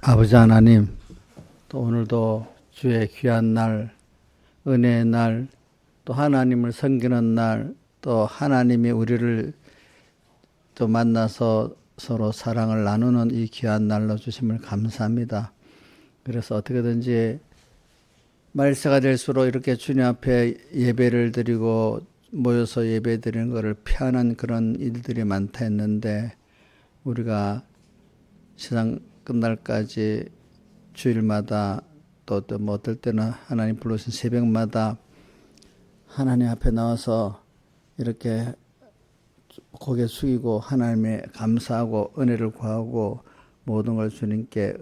아버지 하나님, 또 오늘도 주의 귀한 날, 은혜의 날, 또 하나님을 섬기는 날, 또 하나님이 우리를 또 만나서 서로 사랑을 나누는 이 귀한 날로 주심을 감사합니다. 그래서 어떻게든지 말세가 될수록 이렇게 주님 앞에 예배를 드리고 모여서 예배 드리는 것을 피하는 그런 일들이 많다 했는데, 우리가 세상 끝날까지 주일마다 또 뭐 어떨 때는 하나님 부르신 새벽마다 하나님 앞에 나와서 이렇게 고개 숙이고 하나님의 감사하고 은혜를 구하고 모든 걸 주님께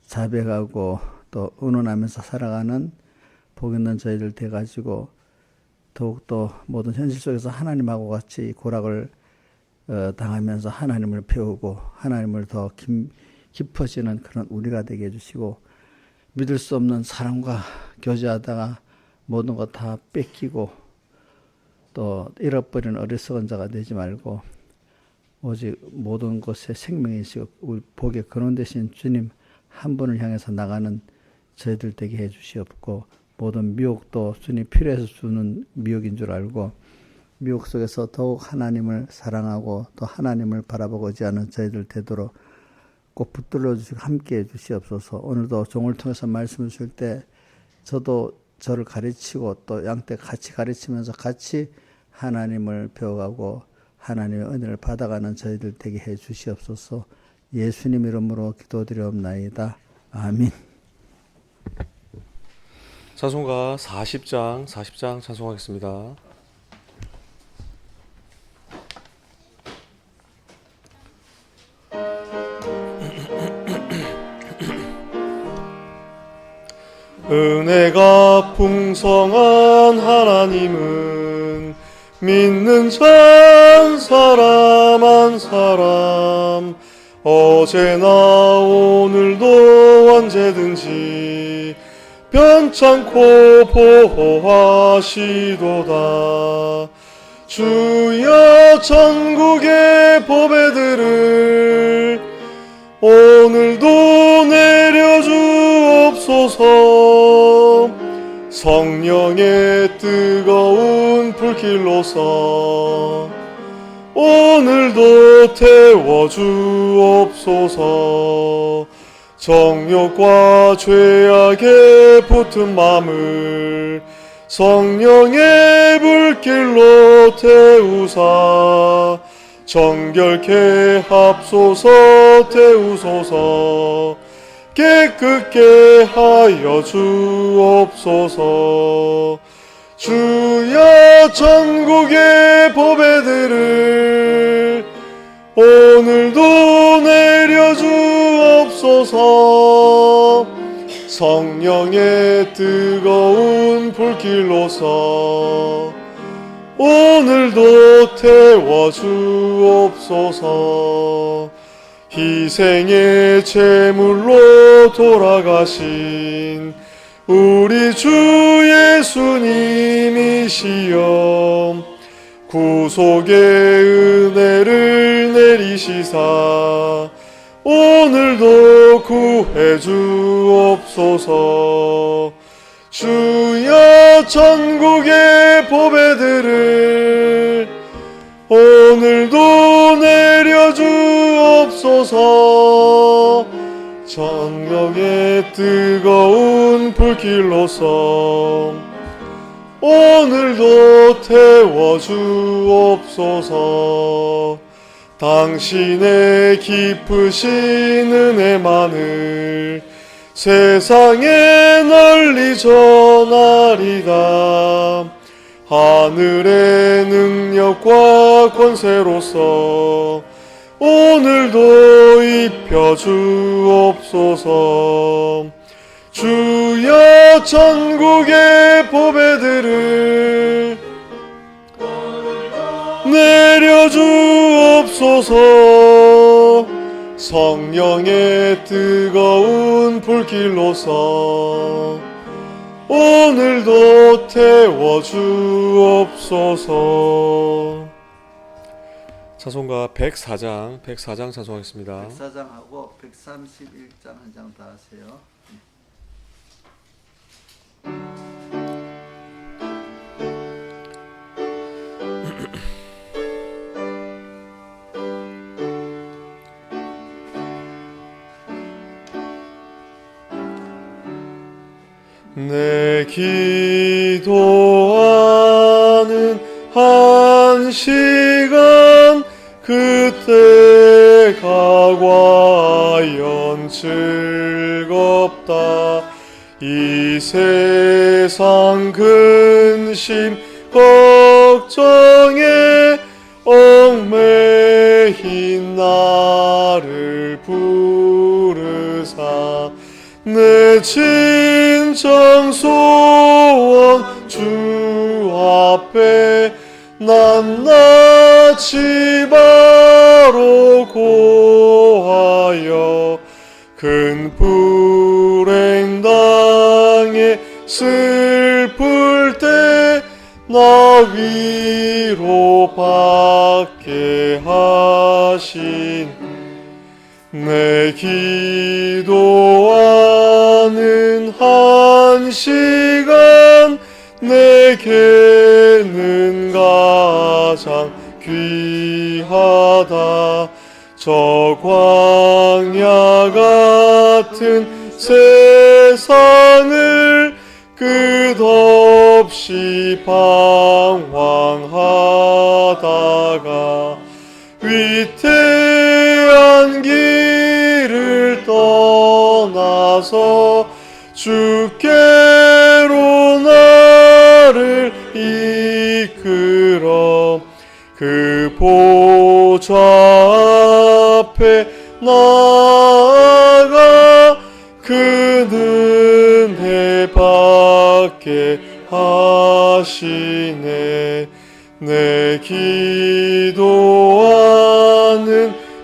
자백하고 또 의논하면서 살아가는 복 있는 저희들 돼가지고 더욱더 모든 현실 속에서 하나님하고 같이 고락을 당하면서 하나님을 배우고 하나님을 더 깊어지는 그런 우리가 되게 해주시고, 믿을 수 없는 사람과 교제하다가 모든 것 다 뺏기고 또 잃어버리는 어리석은 자가 되지 말고 오직 모든 것에 생명이시고 우리 복의 근원 되신 주님 한 분을 향해서 나가는 저희들 되게 해주시옵고, 모든 미혹도 주님 필요해서 주는 미혹인 줄 알고 미혹 속에서 더욱 하나님을 사랑하고 또 하나님을 바라보고 의지하는 저희들 되도록 꼭 붙들어 주시고 함께 해 주시옵소서. 오늘도 종을 통해서 말씀을 줄 때 저도 저를 가르치고 또 양떼 같이 가르치면서 같이 하나님을 배워가고 하나님의 은혜를 받아가는 저희들 되게 해 주시옵소서. 예수님 이름으로 기도드리옵나이다. 아멘. 찬송가 40장 찬송하겠습니다. 은혜가 풍성한 하나님은 믿는 자 한 사람 한 사람 어제나 오늘도 언제든지 변찮고 보호하시도다. 주여 전국의 보배들을 오늘도 내려주옵소서. 성령의 뜨거운 불길로서 오늘도 태워주옵소서. 정욕과 죄악에 붙은 마음을 성령의 불길로 태우사 정결케 합소서. 태우소서. 깨끗게 하여 주옵소서. 주여 전국의 보배들을 오늘도 내려주옵소서. 성령의 뜨거운 불길로서 오늘도 태워주옵소서. 희생의 제물로 돌아가신 우리 주 예수님이시여 구속의 은혜를 내리시사 오늘도 구해 주옵소서. 주여 전국의 보배들을 오늘도 내려주옵소서. 성령의 뜨거운 불길로서 오늘도 태워주옵소서. 당신의 깊으신 은혜만을 세상에 널리 전하리다. 하늘의 능력과 권세로서 오늘도 입혀주옵소서. 주여 전국의 보배들을 내려주옵소서. 성령의 뜨거운 불길로서 오늘도 태워주옵소서. 찬송가 104장 찬송하겠습니다. 104장하고 131장 한 장 다 하세요. 내 기도하는 한 시간 그때가 과연 즐겁다. 이 세상 근심 걱정에 얽매인 나를 부르사 내 진정 소원 주 앞에 낱낱이 바로 고하여 큰 불행 당해 슬플 때 나 위로받게 하신 내 기도하는 한 시간 내게는 가장 귀하다. 저 광야 같은 세상을 끝없이 방황하다가 위태한 길을 떠나서 주께로 나를 이끌어 그 보좌 앞에 나아가 그 은혜 받게 하시네. 내 기도하는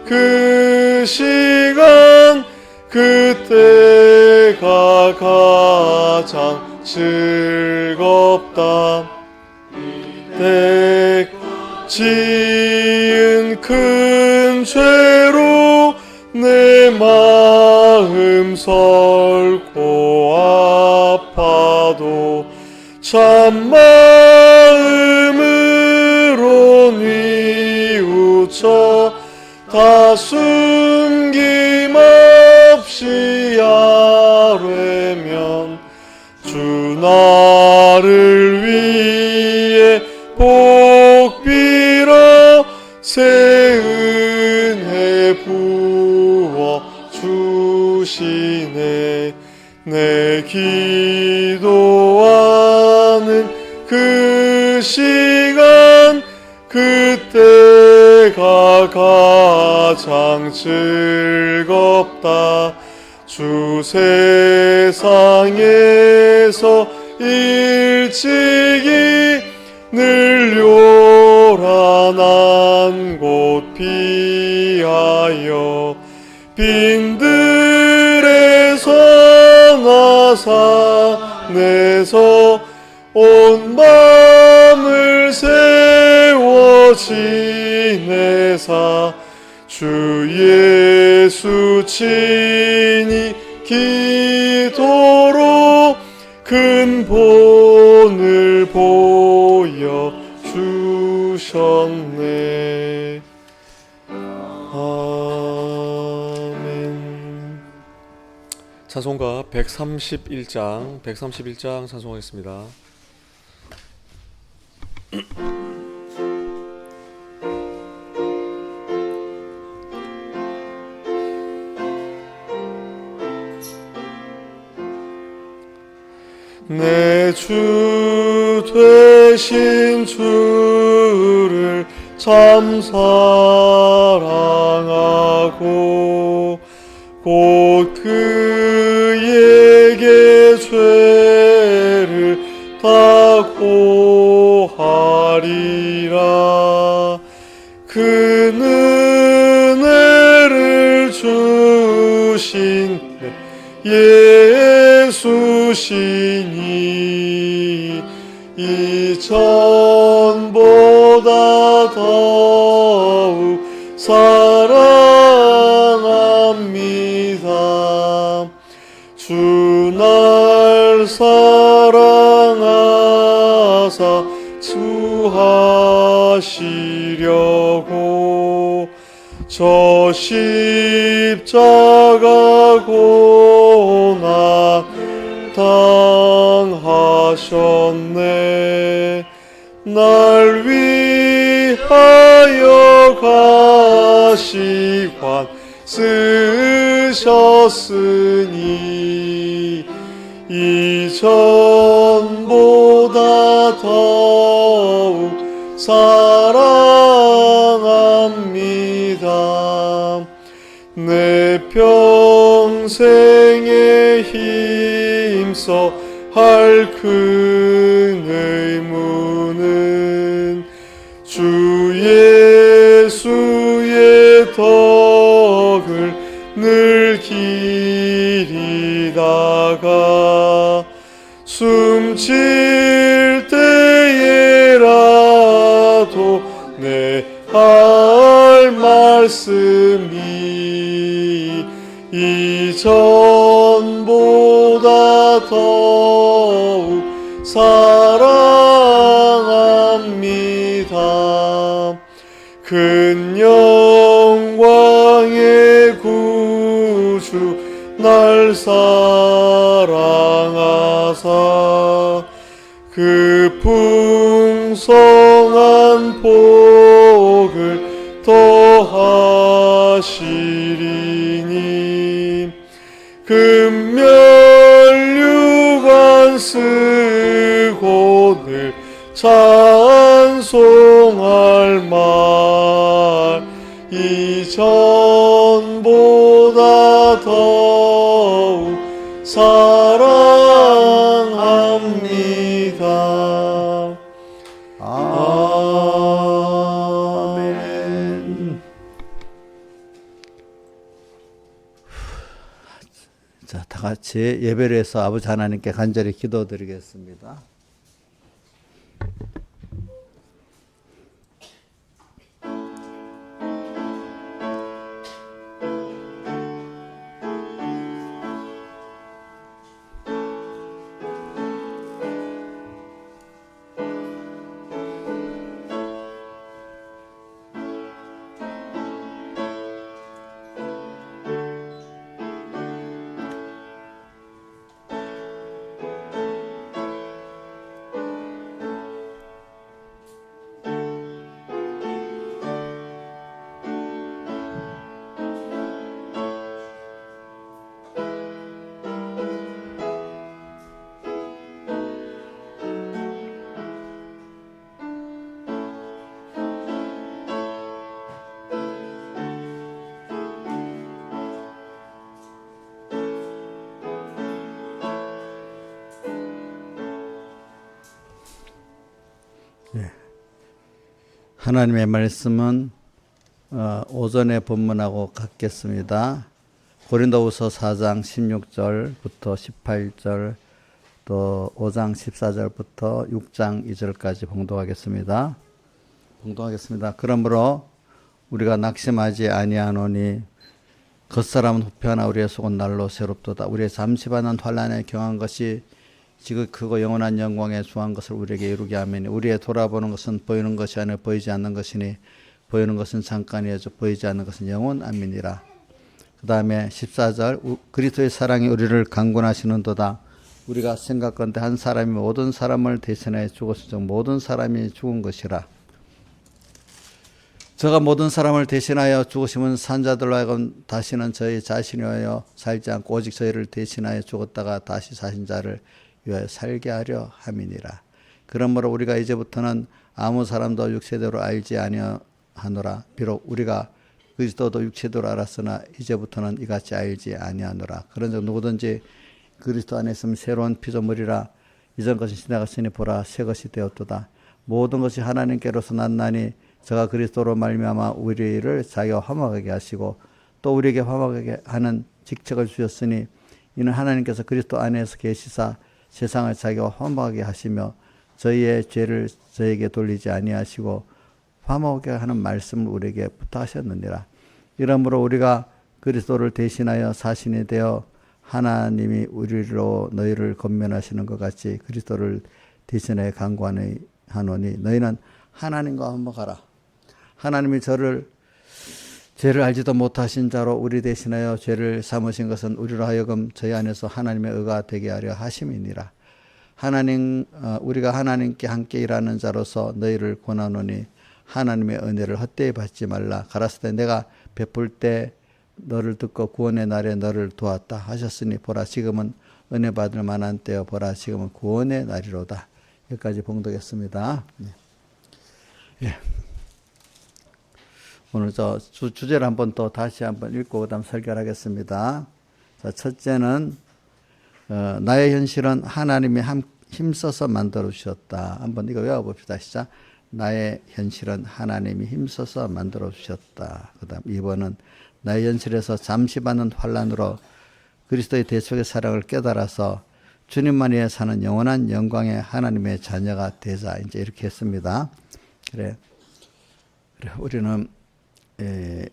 그 시간 그때가 가장 즐겁다. 내 지은 큰 죄로 내 마음 설고 아파도 참마음으로 뉘우쳐 다 숨김없이 아뢰면 주 나를 위해 복 빌어 새 은혜 부어 주시네. 내 기도하는 그 시간 그때가 가장 즐겁다. 주 세상에서 일찍이 늘 요란한 곳 피하여 빈들에서 나산에서 온 밤을 세워 지내사 주 예수 친히 기도로 큰 본을 보여 주셨네. 아멘. 찬송가 131장 찬송하겠습니다. 내 주 되신 주를 참 사랑하고 곧 그에게 죄를 다 고하리라. 그 은혜를 주신 예수시니 이전보다 더 더욱 사랑합니다. 주 날 사랑하사 구하시려고 저 십자가 고난 당하셨네. 날 위하여 가시관 쓰셨으니 이전보다 더욱 사랑합니다. 내 평생에 힘써 할 큰 의무는 주 예수의 덕을 늘 기리다가 숨질 때에라도 내 할 말씀이 이전보다 더욱 사랑합니다. 큰 영광의 구주 날 사랑하사 그 풍성한 복을 더하시리니 금면류관 쓰고 늘 찬송할 말 이전보다 더욱 사랑합니다. 아멘. 자, 다 같이 예배를 해서 아버지 하나님께 간절히 기도드리겠습니다. 하나님의 말씀은 오전에 본문하고 같겠습니다. 고린도후서 4장 16절부터 18절 또 5장 14절부터 6장 2절까지 봉독하겠습니다. 그러므로 우리가 낙심하지 아니하노니 겉사람은 후패하나 우리의 속은 날로 새롭도다. 우리의 잠시 받는 환난에 경한 것이 지극히 크고 영원한 영광에 수한 것을 우리에게 이루게 하매니 우리의 돌아보는 것은 보이는 것이 아니라 보이지 않는 것이니 보이는 것은 잠깐이어져 보이지 않는 것은 영원함이니라. 그 다음에 14절 그리스도의 사랑이 우리를 강권하시는도다. 우리가 생각건대 한 사람이 모든 사람을 대신하여 죽었을 적 모든 사람이 죽은 것이라. 저가 모든 사람을 대신하여 죽으심은 산자들로 하여금 다시는 저희 자신이 위하여 살지 않고 오직 저희를 대신하여 죽었다가 다시 사신 자를 위하여 살게 하려 함이니라. 그러므로 우리가 이제부터는 아무 사람도 육체대로 알지 아니하노라. 비록 우리가 그리스도도 육체대로 알았으나 이제부터는 이같이 알지 아니하노라. 그런즉 누구든지 그리스도 안에 있으면 새로운 피조물이라. 이전 것이 지나갔으니 보라 새 것이 되었도다. 모든 것이 하나님께로서 났나니 저가 그리스도로 말미암아 우리를 자기와 화목하게 하시고 또 우리에게 화목하게 하는 직책을 주셨으니 이는 하나님께서 그리스도 안에서 계시사 세상을 자기와 화목하게 하시며 저희의 죄를 저에게 돌리지 아니하시고 화목하게 하는 말씀을 우리에게 부탁하셨느니라. 이러므로 우리가 그리스도를 대신하여 사신이 되어 하나님이 우리로 너희를 권면하시는 것 같이 그리스도를 대신하여 간구하노니 너희는 하나님과 화목하라. 하나님이 죄를 알지도 못하신 자로 우리 대신하여 죄를 삼으신 것은 우리로 하여금 저희 안에서 하나님의 의가 되게 하려 하심이니라. 우리가 하나님께 함께 일하는 자로서 너희를 권하노니 하나님의 은혜를 헛되이 받지 말라. 가라사대 내가 베풀 때 너를 듣고 구원의 날에 너를 도왔다 하셨으니 보라 지금은 은혜 받을 만한 때여 보라 지금은 구원의 날이로다. 여기까지 봉독했습니다. 예. 오늘 주제를 한번 또 다시 한번 읽고 그다음 설교를 하겠습니다. 자, 첫째는 나의 현실은 하나님이 힘써서 만들어 주셨다. 한번 이거 외워봅시다. 시작. 나의 현실은 하나님이 힘써서 만들어 주셨다. 그다음 2번은 나의 현실에서 잠시 받는 환난으로 그리스도의 대속의 사랑을 깨달아서 주님만 위해 사는 영원한 영광의 하나님의 자녀가 되자. 이제 이렇게 했습니다. 그래 우리는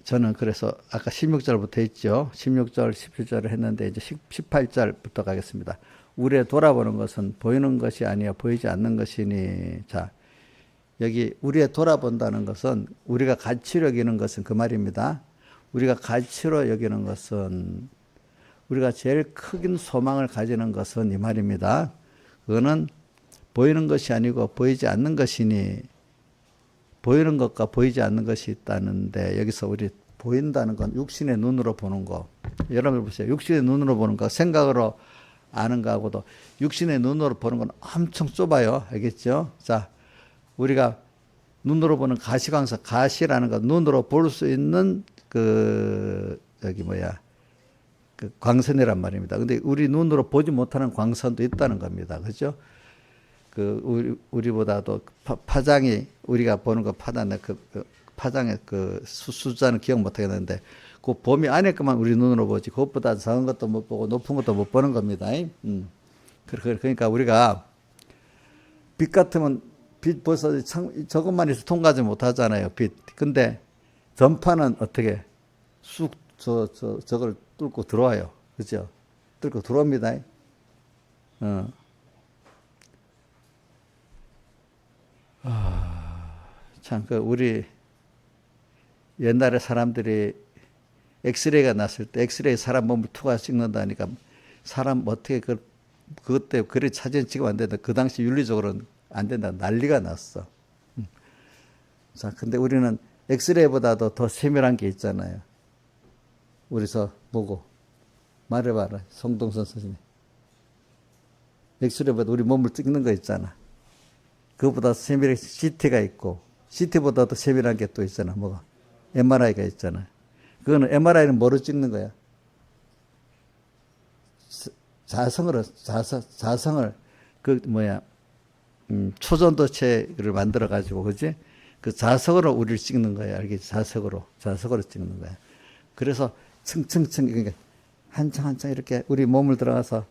저는 그래서 아까 16절부터 했죠. 16절, 17절을 했는데 이제 18절부터 가겠습니다. 우리의 돌아보는 것은 보이는 것이 아니야 보이지 않는 것이니. 자, 여기 우리의 돌아본다는 것은 우리가 가치로 여기는 것은 그 말입니다. 우리가 가치로 여기는 것은 우리가 제일 큰 소망을 가지는 것은 이 말입니다. 그거는 보이는 것이 아니고 보이지 않는 것이니 보이는 것과 보이지 않는 것이 있다는데 여기서 우리 보인다는 건 육신의 눈으로 보는 거. 여러분 보세요. 육신의 눈으로 보는 거 생각으로 아는 거하고도 육신의 눈으로 보는 건 엄청 좁아요. 알겠죠? 자, 우리가 눈으로 보는 가시광선, 가시라는 건 눈으로 볼 수 있는 그 광선이란 말입니다. 근데 우리 눈으로 보지 못하는 광선도 있다는 겁니다. 그죠? 우리보다도 파장이 우리가 보는 거 파단의 파장의 숫자는 기억 못 하겠는데 그 범위 안에 것만 우리 눈으로 보지 그것보다 작은 것도 못 보고 높은 것도 못 보는 겁니다. 그러니까 우리가 빛 같으면 빛 벌써 저것만 해서 통과하지 못하잖아요. 빛. 근데 전파는 어떻게 쑥 저걸 뚫고 들어와요. 그죠? 뚫고 들어옵니다. 참, 우리 옛날에 사람들이 엑스레이가 났을 때 엑스레이 사람 몸을 투과 찍는다니까 사람 어떻게 그것 때문에 그래 사진 찍으면 안 된다. 그 당시 윤리적으로는 안 된다. 난리가 났어. 자, 근데 우리는 엑스레이보다도 더 세밀한 게 있잖아요. 우리서 보고 말해봐라. 송동선 선생님. 엑스레이보다 우리 몸을 찍는 거 있잖아. 그것보다 세밀한 CT가 있고 CT보다 더 세밀한 게 또 있잖아. 뭐가? MRI가 있잖아. 그거는 MRI는 뭐로 찍는 거야? 자성을 초전도체를 만들어 가지고 그지? 그 자석으로 우리를 찍는 거야. 알겠지? 자석으로 찍는 거야. 그래서 층층층 그러니까 한층 이렇게 우리 몸을 들어가서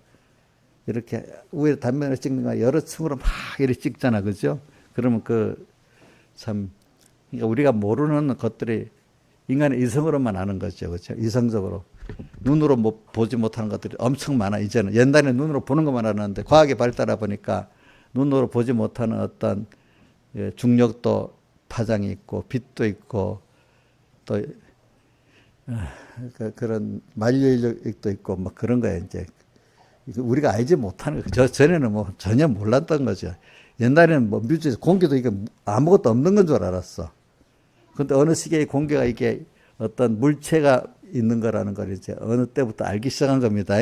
이렇게 위에 단면을 찍는 거야. 여러 층으로 막 이렇게 찍잖아. 그죠? 그러면 그러니까 우리가 모르는 것들이 인간의 이성으로만 아는 거죠. 그렇죠? 이성적으로. 눈으로 보지 못하는 것들이 엄청 많아. 이제는. 옛날에는 눈으로 보는 것만 알았는데 과학이 발달하다 보니까 눈으로 보지 못하는 어떤 중력도 파장이 있고 빛도 있고 또 그런 만류인력도 있고 막 그런 거예요. 이제 우리가 알지 못하는 거. 전에는 뭐 전혀 몰랐던 거죠. 옛날에는 뭐 뮤지에 공기도 이게 아무것도 없는 건 줄 알았어. 근데 어느 시기에 공기가 이게 어떤 물체가 있는 거라는 걸 이제 어느 때부터 알기 시작한 겁니다.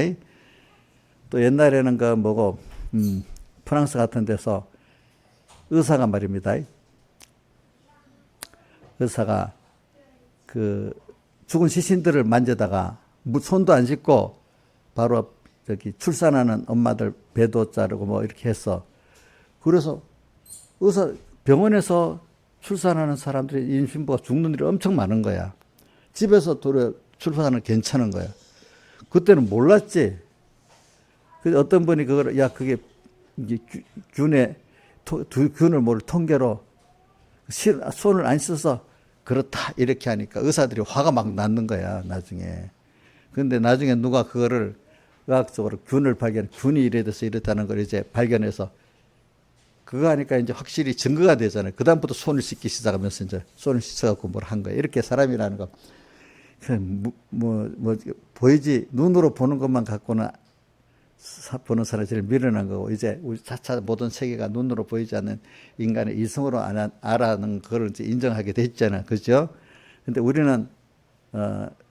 또 옛날에는 프랑스 같은 데서 의사가 말입니다. 의사가 죽은 시신들을 만져다가 손도 안 씻고 바로 출산하는 엄마들 배도 자르고 뭐 이렇게 했어. 그래서 병원에서 출산하는 사람들이 임신부가 죽는 일이 엄청 많은 거야. 집에서 도려 출산하는 괜찮은 거야. 그때는 몰랐지. 그래서 어떤 분이 그게 이제 균을 통계로 손을 안 씻어서 그렇다 이렇게 하니까 의사들이 화가 막 났는 거야 나중에. 그런데 나중에 누가 그거를 의학적으로 균이 이래 돼서 이렇다는 걸 이제 발견해서 그거 하니까 이제 확실히 증거가 되잖아요. 그다음부터 손을 씻기 시작하면서 이제 손을 씻어갖고 뭘 한 거예요. 이렇게 사람이라는 거. 보이지, 눈으로 보는 것만 갖고는 보는 사람이 제일 미련한 거고, 이제 우리 자차 모든 세계가 눈으로 보이지 않는 인간의 이성으로 알아는 그걸 이제 인정하게 됐잖아요. 그죠? 근데 우리는,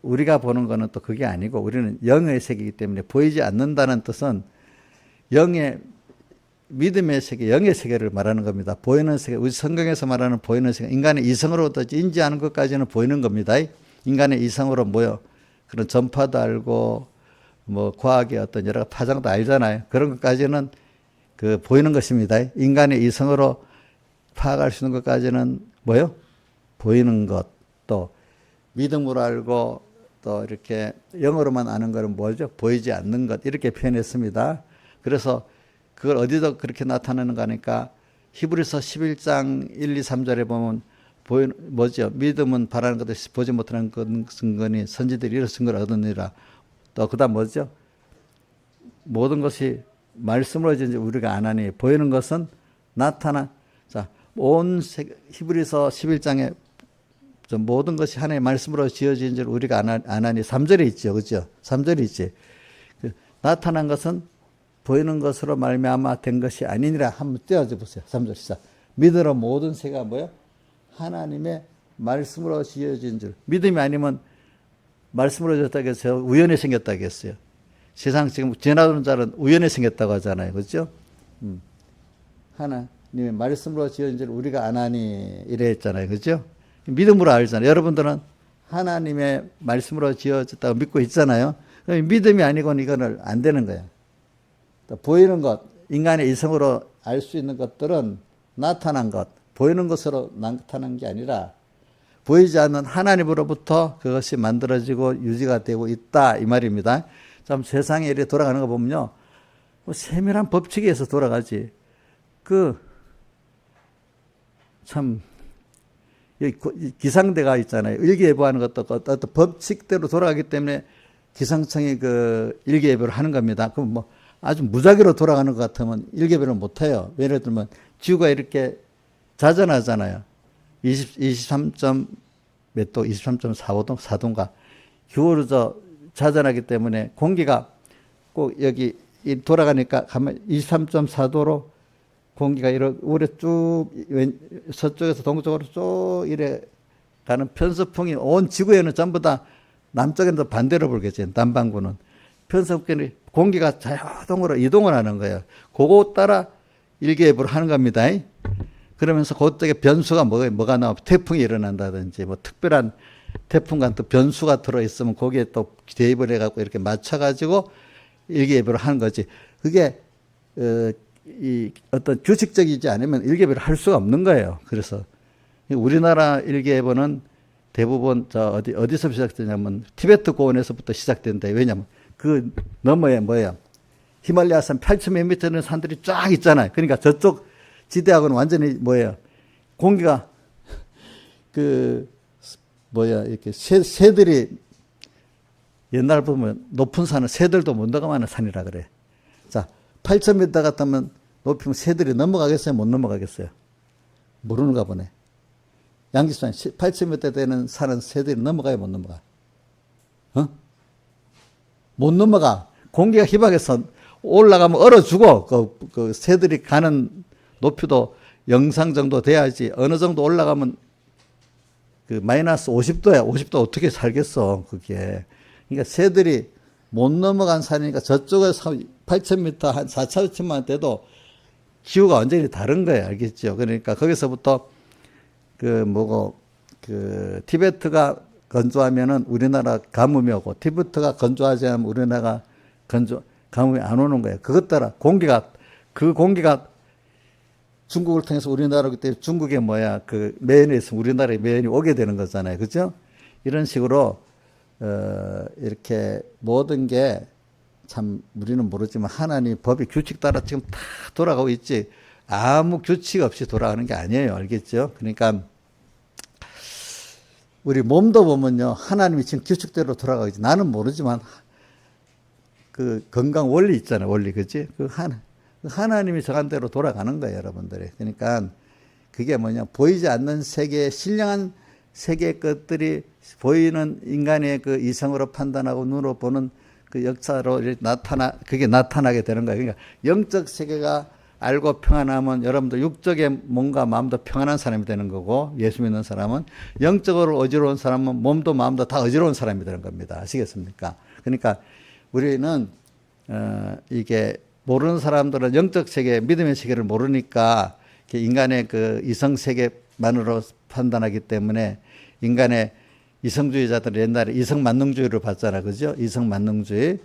우리가 보는 거는 또 그게 아니고, 우리는 영의 세계이기 때문에 보이지 않는다는 뜻은 영의 믿음의 세계, 영의 세계를 말하는 겁니다. 보이는 세계, 우리 성경에서 말하는 보이는 세계, 인간의 이성으로부터 인지하는 것까지는 보이는 겁니다. 인간의 이성으로 뭐요? 그런 전파도 알고, 뭐, 과학의 어떤 여러 파장도 알잖아요. 그런 것까지는 그 보이는 것입니다. 인간의 이성으로 파악할 수 있는 것까지는 뭐요? 보이는 것. 또, 믿음으로 알고, 또 이렇게 영어로만 아는 것은 뭐죠? 보이지 않는 것. 이렇게 표현했습니다. 그래서 그걸 어디서 그렇게 나타내는가 하니까 히브리서 11장 1, 2, 3절에 보면 뭐죠? 믿음은 바라는 것을 보지 못하는 근거니 선지들이 이런 증거를 얻으니라. 또 그다음 뭐죠? 모든 것이 말씀으로 이제 우리가 안 하니 보이는 것은 자, 히브리서 11장에 모든 것이 하나님의 말씀으로 지어진 줄 우리가 안 하니 3절에 있죠. 그죠? 3절에 있지. 나타난 것은 보이는 것으로 말미암아 된 것이 아니니라. 한번 떼어줘 보세요. 3절 시작. 믿으러 모든 세가 뭐요? 하나님의 말씀으로 지어진 줄. 믿음이 아니면 말씀으로 지었다고 해서 우연히 생겼다고 했어요. 세상 지금 지나가는 자는 우연히 생겼다고 하잖아요. 그렇죠? 하나님의 말씀으로 지어진 줄 우리가 안 하니 이래 했잖아요. 그렇죠? 믿음으로 알잖아요. 여러분들은 하나님의 말씀으로 지어졌다고 믿고 있잖아요. 믿음이 아니고는 이거는 안 되는 거예요. 보이는 것, 인간의 이성으로 알 수 있는 것들은 나타난 것, 보이는 것으로 나타난 게 아니라 보이지 않는 하나님으로부터 그것이 만들어지고 유지가 되고 있다 이 말입니다. 참 세상에 이렇게 돌아가는 거 보면요, 뭐 세밀한 법칙에 의해서 돌아가지. 참 기상대가 있잖아요. 일기예보하는 것도 어떤 법칙대로 돌아가기 때문에 기상청이 그 일기예보를 하는 겁니다. 그럼 뭐 아주 무작위로 돌아가는 것 같으면 일기예보를 못 해요. 예를 들면 지구가 이렇게 자전하잖아요. 23점 몇 도, 23.45도, 4도인가. 기울어져 자전하기 때문에 공기가 꼭 여기 돌아가니까 가면 23.4도로 공기가 이렇게 우리 쭉 서쪽에서 동쪽으로 쭉 이래 가는 편서풍이 온 지구에는 전부 다 남쪽에는 반대로 불겠지. 남반구는. 편서풍이 공기가 자유동으로 이동을 하는 거예요. 그거 따라 일기예보를 하는 겁니다. 그러면서 그쪽에 변수가 뭐가 나와 태풍이 일어난다든지 뭐 특별한 태풍과 또 변수가 들어있으면 거기에 또 대입을 해갖고 이렇게 맞춰가지고 일기예보를 하는 거지. 그게 어떤 규칙적이지 않으면 일기예보를 할 수가 없는 거예요. 그래서 우리나라 일기예보는 대부분 어디서 시작되냐면 티베트 고원에서부터 시작된다. 왜냐면 그 너머에 뭐야 히말라야산 8,000몇 미터 되는 산들이 쫙 있잖아요. 그러니까 저쪽 지대하고는 완전히 뭐예요? 공기가 이렇게 새들이 옛날 보면 높은 산은 새들도 못 넘어가는 산이라 그래. 자, 8,000m 같다면 높이면 새들이 넘어가겠어요? 못 넘어가겠어요? 모르는가 보네. 양지산 8,000m 되는 산은 새들이 넘어가요? 못 넘어가? 못 넘어가. 공기가 희박해서 올라가면 얼어 죽어. 그 새들이 가는 높이도 영상 정도 돼야지. 어느 정도 올라가면 그 마이너스 50도야. 50도 어떻게 살겠어, 그게. 그러니까 새들이 못 넘어간 산이니까 저쪽에서 8,000m, 한 4,000m만 돼도 기후가 완전히 다른 거예요. 알겠죠? 그러니까 거기서부터 티베트가 건조하면은 우리나라 가뭄이 오고, 티베트가 건조하지 않으면 우리나라가 가뭄이 안 오는 거예요. 그것 따라 공기가 중국을 통해서 우리나라 오기 때문에 중국의 매연에 있으면 우리나라에 매연이 오게 되는 거잖아요. 그죠? 이런 식으로, 이렇게 모든 게 참 우리는 모르지만 하나님 법이 규칙 따라 지금 다 돌아가고 있지. 아무 규칙 없이 돌아가는 게 아니에요. 알겠죠? 그러니까 우리 몸도 보면요, 하나님이 지금 규칙대로 돌아가지. 나는 모르지만 그 건강 원리 있잖아요. 원리, 그치? 하나님이 정한 대로 돌아가는 거예요, 여러분들이. 그러니까 그게 뭐냐, 보이지 않는 세계, 신령한 세계의 것들이 보이는 인간의 그 이성으로 판단하고 눈으로 보는 그 역사로 그게 나타나게 되는 거예요. 그러니까 영적 세계가 알고 평안하면 여러분도 육적의 몸과 마음도 평안한 사람이 되는 거고, 예수 믿는 사람은 영적으로 어지러운 사람은 몸도 마음도 다 어지러운 사람이 되는 겁니다. 아시겠습니까? 그러니까 우리는 이게 모르는 사람들은 영적 세계, 믿음의 세계를 모르니까 인간의 그 이성 세계만으로 판단하기 때문에 인간의 이성주의자들은 옛날에 이성만능주의를 봤잖아, 그죠? 이성만능주의.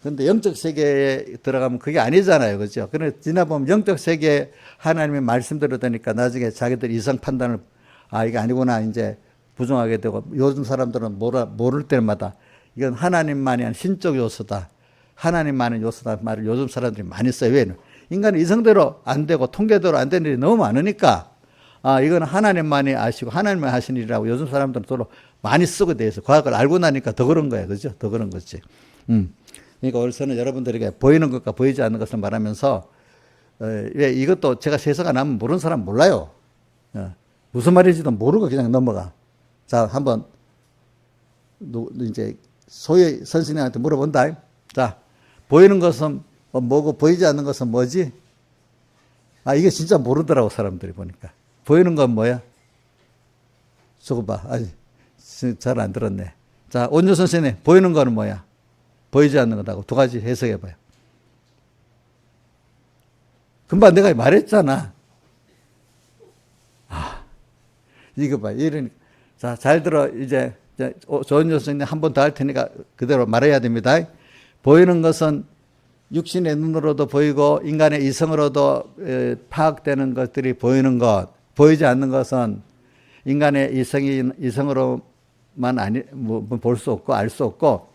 그런데 영적 세계에 들어가면 그게 아니잖아요, 그죠? 그런데 지나보면 영적 세계에 하나님의 말씀대로 되니까 나중에 자기들 이성 판단을 이게 아니구나 이제 부정하게 되고, 요즘 사람들은 모를 때마다 이건 하나님만이 아닌 신적 요소다, 하나님만의 요소다 말을 요즘 사람들이 많이 써요. 왜? 인간은 이성대로 안 되고 통계대로 안 되는 일이 너무 많으니까 이건 하나님만이 아시고 하나님만 하신 일이라고 요즘 사람들은 서로 많이 쓰고 돼서 과학을 알고 나니까 더 그런 거예요. 그죠? 더 그런 거지. 그러니까 오늘서는 여러분들에게 보이는 것과 보이지 않는 것을 말하면서 왜 이것도 제가 세서가 나면 모르는 사람 몰라요. 무슨 말인지도 모르고 그냥 넘어가. 자, 한번 이제 소위 선생님한테 물어본다. 자, 보이는 것은 뭐고 보이지 않는 것은 뭐지? 이게 진짜 모르더라고, 사람들이 보니까. 보이는 건 뭐야? 저거 봐. 잘 안 들었네. 자, 온유 선생님, 보이는 거는 뭐야? 보이지 않는 거다고 두 가지 해석해 봐요. 금방 내가 말했잖아. 이거 봐. 이러니까. 자, 잘 들어. 이제 조은유 선생님 한 번 더 할 테니까 그대로 말해야 됩니다. 보이는 것은 육신의 눈으로도 보이고 인간의 이성으로도 파악되는 것들이 보이는 것. 보이지 않는 것은 인간의 이성으로만 볼 수 없고 알 수 없고,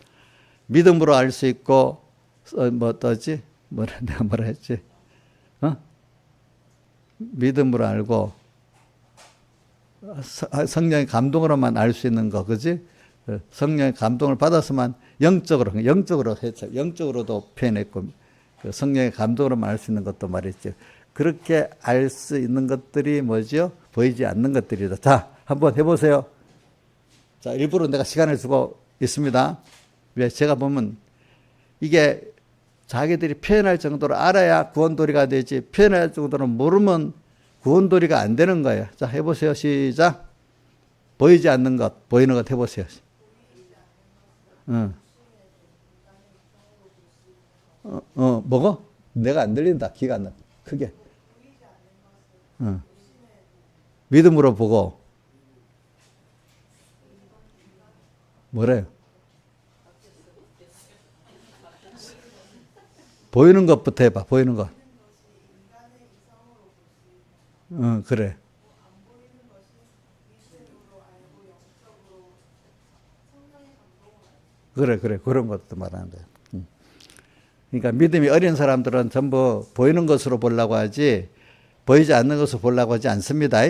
믿음으로 알 수 있고, 내가 뭐라 했지? 믿음으로 알고 성령의 감동으로만 알 수 있는 거, 그지? 성령의 감동을 받아서만 영적으로도 표현했고, 성령의 감동으로만 알 수 있는 것도 말했죠. 그렇게 알 수 있는 것들이 뭐죠? 보이지 않는 것들이다. 자, 한번 해보세요. 자, 일부러 내가 시간을 주고 있습니다. 왜? 제가 보면 이게 자기들이 표현할 정도로 알아야 구원도리가 되지, 표현할 정도로 모르면 구원도리가 안 되는 거예요. 자, 해보세요. 시작. 보이지 않는 것, 보이는 것 해보세요. 뭐고? 내가 안 들린다. 귀가 안 나. 크게. 믿음으로 보고. 뭐래요? 보이는 것부터 해봐. 보이는 것. 그래. 그래. 그런 것도 말하는 거야. 그러니까 믿음이 어린 사람들은 전부 보이는 것으로 보려고 하지, 보이지 않는 것으로 보려고 하지 않습니다.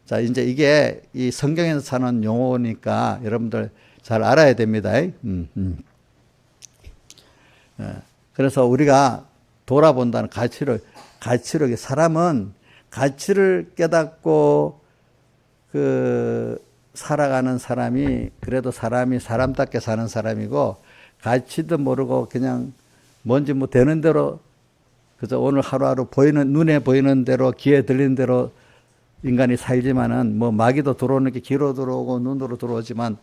자, 이제 이게 이 성경에서 사는 용어니까 여러분들 잘 알아야 됩니다. 그래서 우리가 돌아본다는 가치를 사람은 가치를 깨닫고 살아가는 사람이 그래도 사람답게 사는 사람이고, 가치도 모르고 그냥 뭔지 되는 대로 그저 오늘 하루하루 눈에 보이는 대로 귀에 들리는 대로 인간이 살지만은 마귀도 들어오는 게 귀로 들어오고 눈으로 들어오지만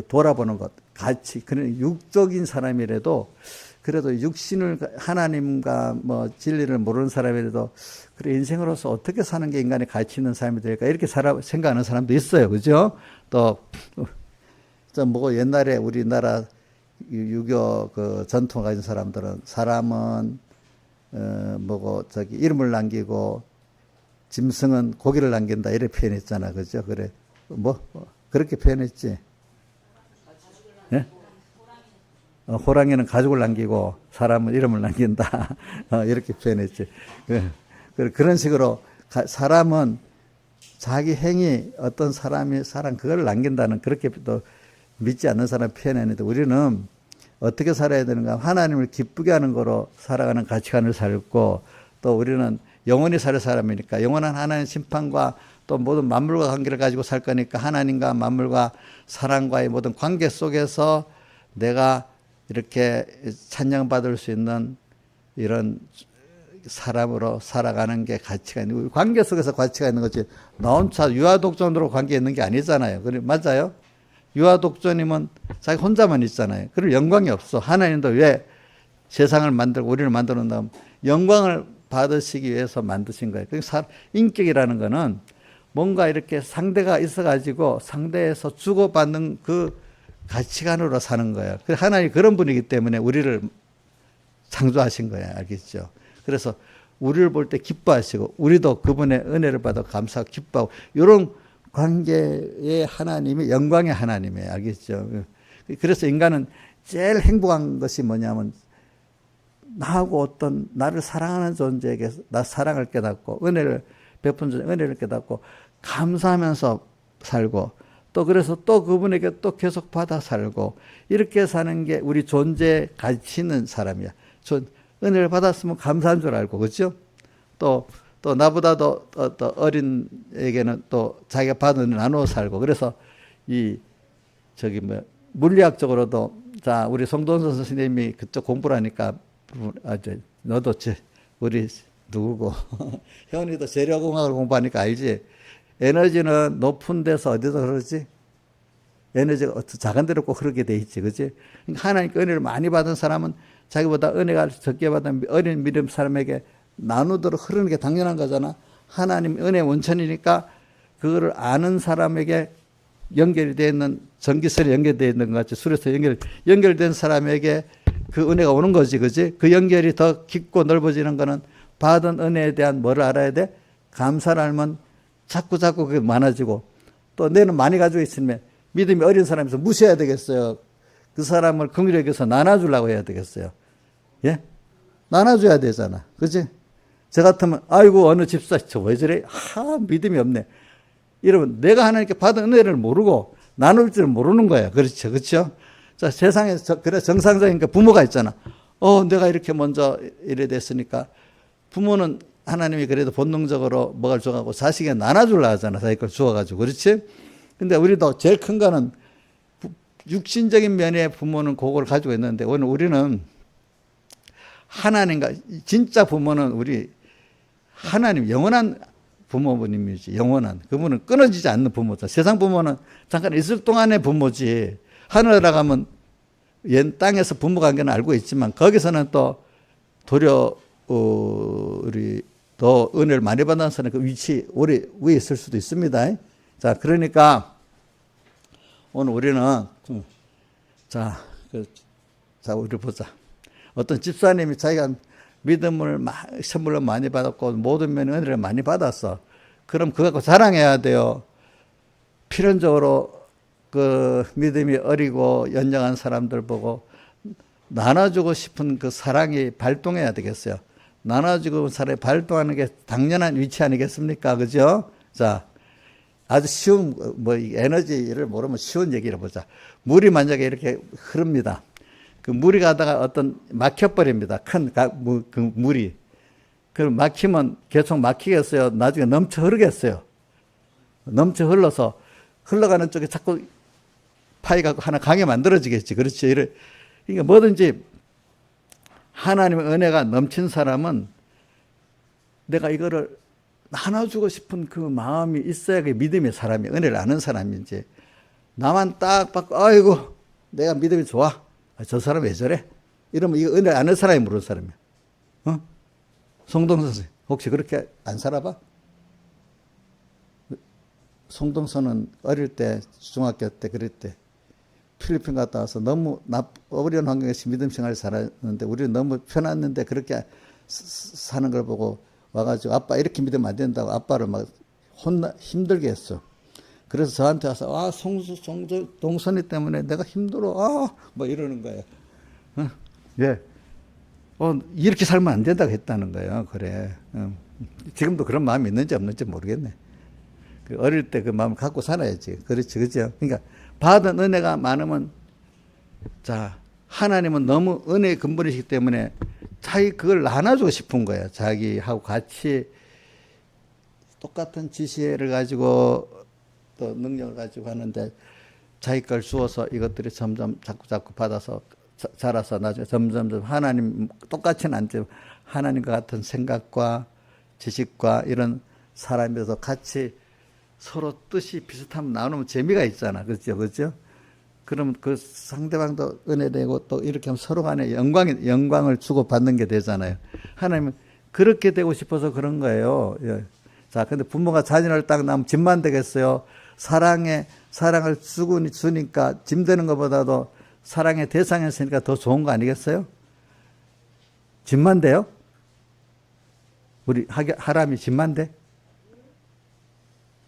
돌아보는 것, 가치, 그런 육적인 사람이라도 그래도 육신을 하나님과 진리를 모르는 사람이라도 그래 인생으로서 어떻게 사는 게 인간의 가치 있는 삶이 될까 이렇게 생각하는 사람도 있어요, 그죠? 또 옛날에 우리나라 유교 전통 가진 사람들은 사람은 이름을 남기고 짐승은 고기를 남긴다 이렇게 표현했잖아, 그죠? 그래 그렇게 표현했지. 예? 호랑이는 가족을 남기고 사람은 이름을 남긴다. 이렇게 표현했지. 그런 식으로 사람은 자기 행위 어떤 사람이 그걸 남긴다는 그렇게 또 믿지 않는 사람 표현했는데 우리는 어떻게 살아야 되는가? 하나님을 기쁘게 하는 거로 살아가는 가치관을 살고 또 우리는 영원히 살 사람이니까 영원한 하나님 심판과 또 모든 만물과 관계를 가지고 살 거니까 하나님과 만물과 사랑과의 모든 관계 속에서 내가 이렇게 찬양받을 수 있는 이런 사람으로 살아가는 게 가치가 있는 거예요. 관계 속에서 가치가 있는 거지 나 혼자 유아독존으로 관계 있는 게 아니잖아요. 맞아요? 유아독존이면 자기 혼자만 있잖아요. 그럼 영광이 없어. 하나님도 왜 세상을 만들고 우리를 만들어 놓으면 영광을 받으시기 위해서 만드신 거예요. 인격이라는 거는 뭔가 이렇게 상대가 있어가지고 상대에서 주고받는 그 가치관으로 사는 거예요. 하나님이 그런 분이기 때문에 우리를 창조하신 거예요. 알겠죠? 그래서 우리를 볼 때 기뻐하시고 우리도 그분의 은혜를 받아 감사하고 기뻐하고 이런 관계의 하나님이 영광의 하나님이에요. 알겠죠? 그래서 인간은 제일 행복한 것이 뭐냐면 나하고 어떤 나를 사랑하는 존재에게 나 사랑을 깨닫고 은혜를 베푼 존재 은혜를 깨닫고 감사하면서 살고 또 그래서 또 그분에게 또 계속 받아 살고 이렇게 사는 게 우리 존재의 가치 있는 사람이야. 은혜를 받았으면 감사한 줄 알고 그렇죠? 또 나보다도 또 어린에게는 또 자기가 받은 은혜를 나누어 살고 그래서 물리학적으로도 자 우리 송동선 선생님이 그쪽 공부를 하니까 너도 우리 누구고 현이도 재료공학을 공부하니까 알지? 에너지는 높은 데서 어디서 흐르지? 에너지가 작은 데로 꼭 흐르게 돼 있지, 그렇지? 그러니까 하나님께 은혜를 많이 받은 사람은 자기보다 은혜가 적게 받은 어린 믿음 사람에게 나누도록 흐르는 게 당연한 거잖아. 하나님 은혜 원천이니까 그거를 아는 사람에게 연결이 되어 있는 전기선이 연결되어 있는 것 같이 수에서 연결된 사람에게 그 은혜가 오는 거지, 그렇지? 그 연결이 더 깊고 넓어지는 거는 받은 은혜에 대한 뭐를 알아야 돼? 감사를 알면 자꾸 그게 많아지고 또 내는 많이 가지고 있으면 믿음이 어린 사람에서 무시해야 되겠어요. 그 사람을 긍휼히 여겨서 나눠주려고 해야 되겠어요. 예? 나눠줘야 되잖아. 그치? 저 같으면, 아이고, 어느 집사, 저 왜 저래? 믿음이 없네. 이러면 내가 하나님께 받은 은혜를 모르고 나눌 줄 모르는 거예요. 그렇죠. 그렇죠? 자, 세상에, 그래, 정상적인 부모가 있잖아. 내가 이렇게 먼저 이래 됐으니까 부모는 하나님이 그래도 본능적으로 뭐가 줘가고 자식에 나눠주려 하잖아. 자기 걸 주어가지고. 그렇지? 근데 우리도 제일 큰 거는 육신적인 면의 부모는 그걸 가지고 있는데 오늘 우리는 하나님과 진짜 부모는 우리 하나님 영원한 부모님이지. 영원한 그분은 끊어지지 않는 부모죠. 세상 부모는 잠깐 있을 동안의 부모지. 하늘에 나가면 옛 땅에서 부모 관계는 알고 있지만 거기서는 또 도려 우리 더 은혜를 많이 받는 사람 그 위치 오래 위에 있을 수도 있습니다. 자, 그러니까 오늘 우리는 우리 보자. 어떤 집사님이 자기가 믿음을 선물로 많이 받았고 모든 면의 은혜를 많이 받았어. 그럼 그거 갖고 자랑해야 돼요. 필연적으로 그 믿음이 어리고 연약한 사람들 보고 나눠주고 싶은 그 사랑이 발동해야 되겠어요. 나눠주고 사랑이 발동하는 게 당연한 위치 아니겠습니까? 그죠? 자, 아주 쉬운, 에너지를 모르면 쉬운 얘기를 보자. 물이 만약에 이렇게 흐릅니다. 그 물이 가다가 막혀버립니다. 그 물이. 그럼 막히면 계속 막히겠어요? 나중에 넘쳐 흐르겠어요? 넘쳐 흘러서 흘러가는 쪽에 자꾸 파이가 하나 강에 만들어지겠지. 그렇지. 그러니까 뭐든지 하나님의 은혜가 넘친 사람은 내가 이거를 나눠주고 싶은 그 마음이 있어야 그 믿음의 사람이 은혜를 아는 사람인지 나만 딱 받고 아이고 내가 믿음이 좋아. 저 사람 왜 저래? 이러면 이거 은혜를 아는 사람이 모르는 사람이야. 송동선 선생 혹시 그렇게 안 살아봐? 송동선은 어릴 때 중학교 때 그랬대. 필리핀 갔다 와서 너무 어려운 환경에서 믿음 생활을 살았는데 우리는 너무 편했는데 그렇게 사는 걸 보고 와가지고 아빠 이렇게 믿으면 안 된다고 아빠를 막 힘들게 했어. 그래서 저한테 와서 송동선이 때문에 내가 힘들어. 뭐 이러는 거예요. 예. 이렇게 살면 안 된다고 했다는 거예요. 그래. 지금도 그런 마음이 있는지 없는지 모르겠네. 어릴 때 그 마음을 갖고 살아야지. 그렇지, 그죠? 그러니까 받은 은혜가 많으면, 자, 하나님은 너무 은혜의 근본이시기 때문에 자기 그걸 나눠주고 싶은 거예요. 자기하고 같이 똑같은 지혜를 가지고 또 능력을 가지고 하는데 자기 걸 주어서 이것들이 점점 자꾸 받아서 자라서 나중에 점점 하나님 똑같이는 않지만 하나님과 같은 생각과 지식과 이런 사람에서 같이 서로 뜻이 비슷하면 나누면 재미가 있잖아. 그렇죠? 그렇죠? 그럼 그 상대방도 은혜되고 또 이렇게 하면 서로 간에 영광을 주고받는 게 되잖아요. 하나님은 그렇게 되고 싶어서 그런 거예요. 예. 자, 근데 부모가 자녀를 딱 낳으면 짐만 되겠어요? 사랑을 주니까 짐 되는 것보다도 사랑의 대상이었으니까 더 좋은 거 아니겠어요? 짐만 돼요? 우리 하람이 짐만 돼?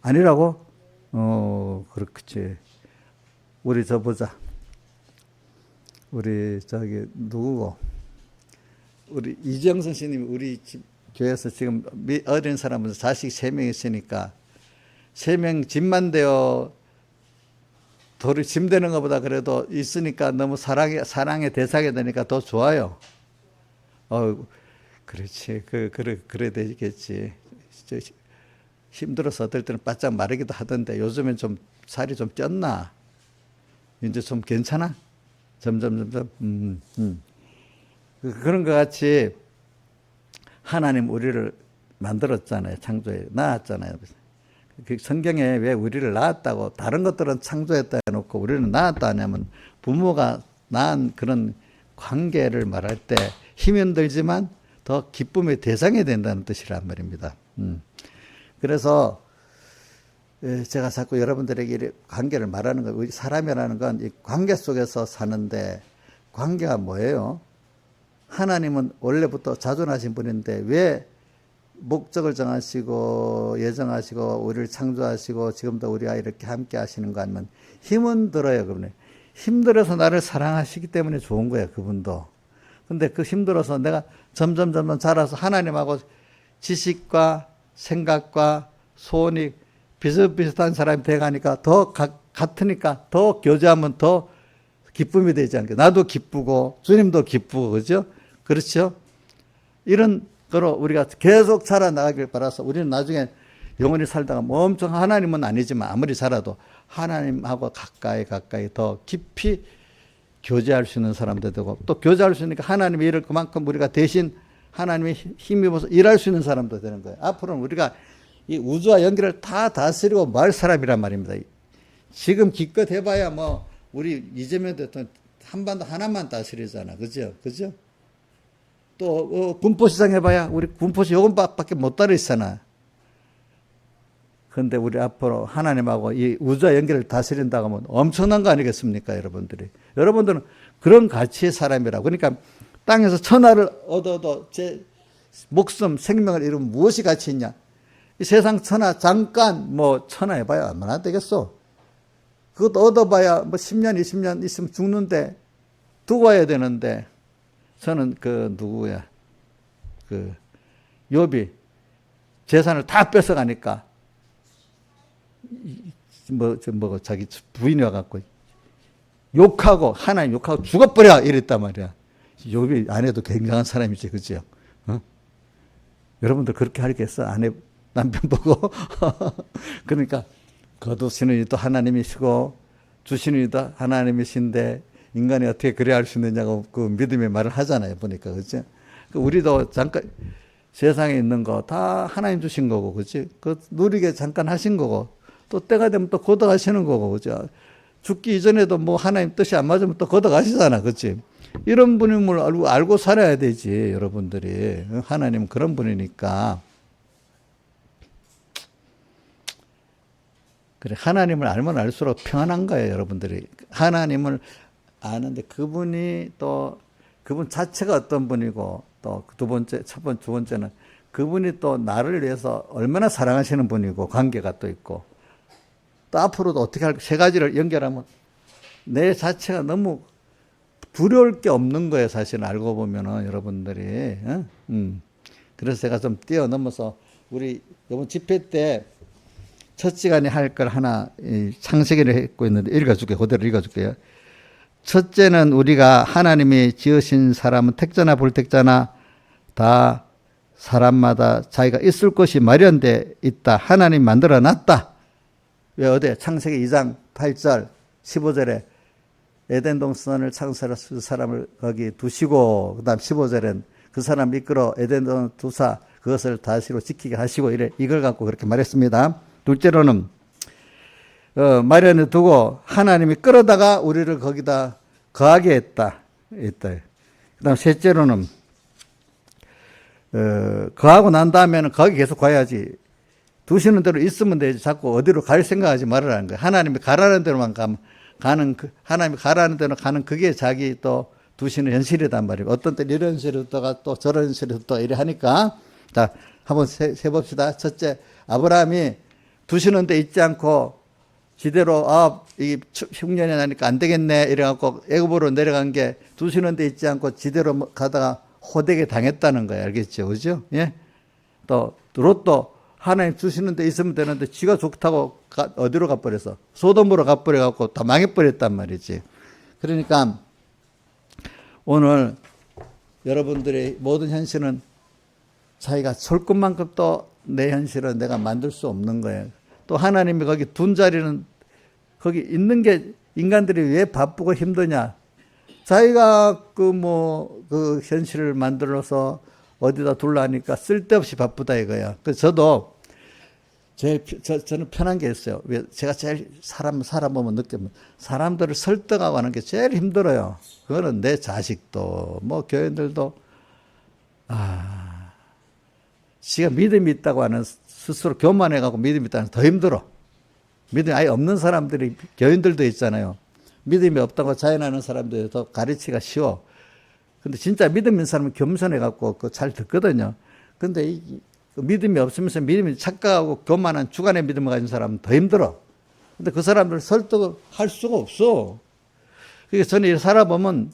아니라고? 그렇지. 우리 보자. 우리 누구고? 우리 이정선 씨님이 우리 집 교회에서 지금 어린 사람은 자식 3명 있으니까 3명 짐만 되어 돌이 짐 되는 것보다 그래도 있으니까 너무 사랑의 대상이 되니까 더 좋아요. 그렇지. 그래 되겠지. 힘들어서 어떨 때는 바짝 마르기도 하던데 요즘엔 좀 살이 좀 쪘나? 이제 좀 괜찮아? 점점. 그런 것 같이 하나님 우리를 만들었잖아요. 창조해 낳았잖아요. 성경에 왜 우리를 낳았다고 다른 것들은 창조했다 해놓고 우리는 낳았다 하냐면 부모가 낳은 그런 관계를 말할 때 힘이 들지만 더 기쁨의 대상이 된다는 뜻이란 말입니다. 그래서 제가 자꾸 여러분들에게 관계를 말하는 거, 사람이라는 건 이 관계 속에서 사는데 관계가 뭐예요? 하나님은 원래부터 자존하신 분인데 왜 목적을 정하시고 예정하시고 우리를 창조하시고 지금도 우리와 이렇게 함께 하시는 거 아니면 힘은 들어요. 그분이 힘들어서 나를 사랑하시기 때문에 좋은 거예요. 그분도. 근데 그 힘들어서 내가 점점 자라서 하나님하고 지식과 생각과 소원이 비슷비슷한 사람이 돼가니까 더 같으니까 더 교제하면 더 기쁨이 되지 않게 나도 기쁘고 주님도 기쁘고 그죠? 그렇죠? 이런 거로 우리가 계속 자라나가길 바라서 우리는 나중에 영원히 살다가 뭐 엄청 하나님은 아니지만 아무리 살아도 하나님하고 가까이 더 깊이 교제할 수 있는 사람도 되고 또 교제할 수 있으니까 하나님의 일을 그만큼 우리가 대신 하나님의 힘입어서 일할 수 있는 사람도 되는 거예요. 앞으로는 우리가 이 우주와 연결을 다 다스리고 말 사람이란 말입니다. 지금 기껏 해봐야 뭐 우리 이재명 대통령 한반도 하나만 다스리잖아. 그죠? 그죠? 또 군포시장 해봐야 우리 군포시 요금밖에 못 다루잖아. 그런데 우리 앞으로 하나님하고 이 우주와 연결을 다스린다고 하면 엄청난 거 아니겠습니까, 여러분들이? 여러분들은 그런 가치의 사람이라고. 그러니까 땅에서 천하를 얻어도 제 목숨, 생명을 잃으면 무엇이 가치 있냐? 이 세상 천하 잠깐 천하 해봐야 얼마나 되겠어? 그것도 얻어봐야 뭐 10년, 20년 있으면 죽는데 두고 와야 되는데 저는 누구야? 욥이 재산을 다 뺏어가니까 자기 부인이 와갖고 욕하고 하나님 욕하고 죽어버려 이랬단 말이야. 욥이 아내도 굉장한 사람이지, 그죠? 여러분들 그렇게 하겠어? 아내 남편 보고 그러니까 거두시는 이도 하나님이시고 주시는 이도 하나님이신데 인간이 어떻게 그래 할 수 있느냐고 그 믿음의 말을 하잖아요. 보니까 그죠? 우리도 잠깐 세상에 있는 거 다 하나님 주신 거고, 그지? 그 누리게 잠깐 하신 거고, 또 때가 되면 또 걷어가시는 거고, 그죠? 죽기 이전에도 뭐 하나님 뜻이 안 맞으면 또 걷어가시잖아, 그지? 이런 분임을 알고 살아야 되지, 여러분들이. 하나님은 그런 분이니까. 그래, 하나님을 알면 알수록 평안한 거예요, 여러분들이. 하나님을 아는데 그분이 또 그분 자체가 어떤 분이고 또 두 번째는 그분이 또 나를 위해서 얼마나 사랑하시는 분이고 관계가 또 있고 또 앞으로도 어떻게 세 가지를 연결하면 내 자체가 너무 두려울 게 없는 거예요. 사실 알고 보면은 여러분들이. 어? 그래서 제가 좀 뛰어넘어서 우리 이번 집회 때 첫 시간에 할 걸 하나 창세기를 했고 있는데 읽어줄게요. 그대로 읽어줄게요. 첫째는 우리가 하나님이 지으신 사람은 택자나 불택자나 다 사람마다 자기가 있을 곳이 마련돼 있다. 하나님 만들어 놨다. 왜 어디 창세기 2장 8절 15절에 에덴 동산을 창설하신 사람을 거기 두시고 그다음 15절엔 그 사람 이끌어 에덴 동산 두사 그것을 다시로 지키게 하시고 이래 이걸 갖고 그렇게 말했습니다. 둘째로는 마련해 두고 하나님이 끌어다가 우리를 거기다 거하게 했다. 그다음 셋째로는 거하고 난 다음에는 거기 계속 가야지. 두시는 대로 있으면 되지. 자꾸 어디로 갈 생각하지 말으라는 거예요. 하나님이 가라는 대로만 가는 하나님이 가라는 대로 가는 그게 자기 또 두시는 현실이단 말이에요. 어떤 때 이런 현실이 있다가 또 저런 현실이 또 이래 하니까 자 한번 세봅시다. 첫째 아브라함이 두시는 데 있지 않고 지대로 이 흉년이 나니까 안 되겠네 이래갖고 애굽으로 내려간 게 두시는 데 있지 않고 지대로 가다가 호되게 당했다는 거예요. 알겠죠? 그죠? 예? 또 롯도 하나님 주시는 데 있으면 되는데 지가 좋다고 어디로 가버려서 소돔으로 가버려갖고 다 망해버렸단 말이지. 그러니까 오늘 여러분들의 모든 현실은 자기가 설 것만큼 또 내 현실은 내가 만들 수 없는 거예요. 또 하나님이 거기 둔 자리는 거기 있는 게 인간들이 왜 바쁘고 힘드냐. 자기가 그 현실을 만들어서 어디다 둘라니까 쓸데없이 바쁘다 이거야. 그래서 저도 저는 편한 게 있어요. 왜 제가 제일 살아보면 느끼면 사람들을 설득하고 하는 게 제일 힘들어요. 그거는 내 자식도 뭐 교인들도 지가 믿음이 있다고 하는 스스로 교만해가고 믿음이 있다는 더 힘들어. 믿음이 아예 없는 사람들이 교인들도 있잖아요. 믿음이 없다고 자연하는 사람들이 더 가르치기가 쉬워. 근데 진짜 믿음 있는 사람은 겸손해갖고 잘 듣거든요. 근데 믿음이 없으면서 믿음이 착각하고 교만한 주관의 믿음을 가진 사람은 더 힘들어. 근데 그 사람들을 설득을 할 수가 없어. 그래서 저는 이렇게 살아보면,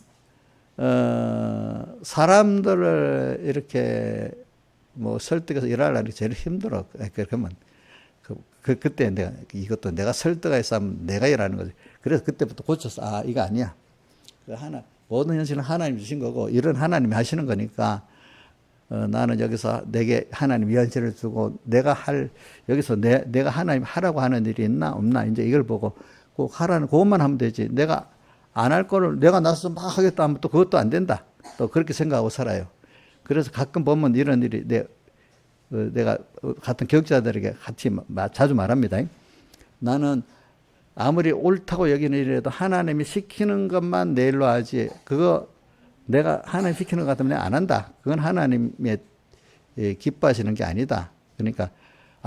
사람들을 이렇게 설득해서 일하려는 게 제일 힘들어. 그러면, 그때 이것도 내가 설득해서 하면 내가 일하는 거지. 그래서 그때부터 고쳤어. 이거 아니야. 모든 현실은 하나님이 주신 거고, 일은 하나님이 하시는 거니까, 나는 여기서 내게 하나님 현실을 주고, 여기서 내가 하나님 하라고 하는 일이 있나, 없나, 이제 이걸 보고, 꼭 하라는, 그것만 하면 되지. 내가 안 할 거를 내가 나서서 막 하겠다 하면 또 그것도 안 된다. 또 그렇게 생각하고 살아요. 그래서 가끔 보면 이런 일이 내가 같은 교육자들에게 같이 자주 말합니다. 나는 아무리 옳다고 여기는 일이라도 하나님이 시키는 것만 내 일로 하지 그거 내가 하나님 시키는 것 같으면 안 한다. 그건 하나님의 기뻐하시는 게 아니다. 그러니까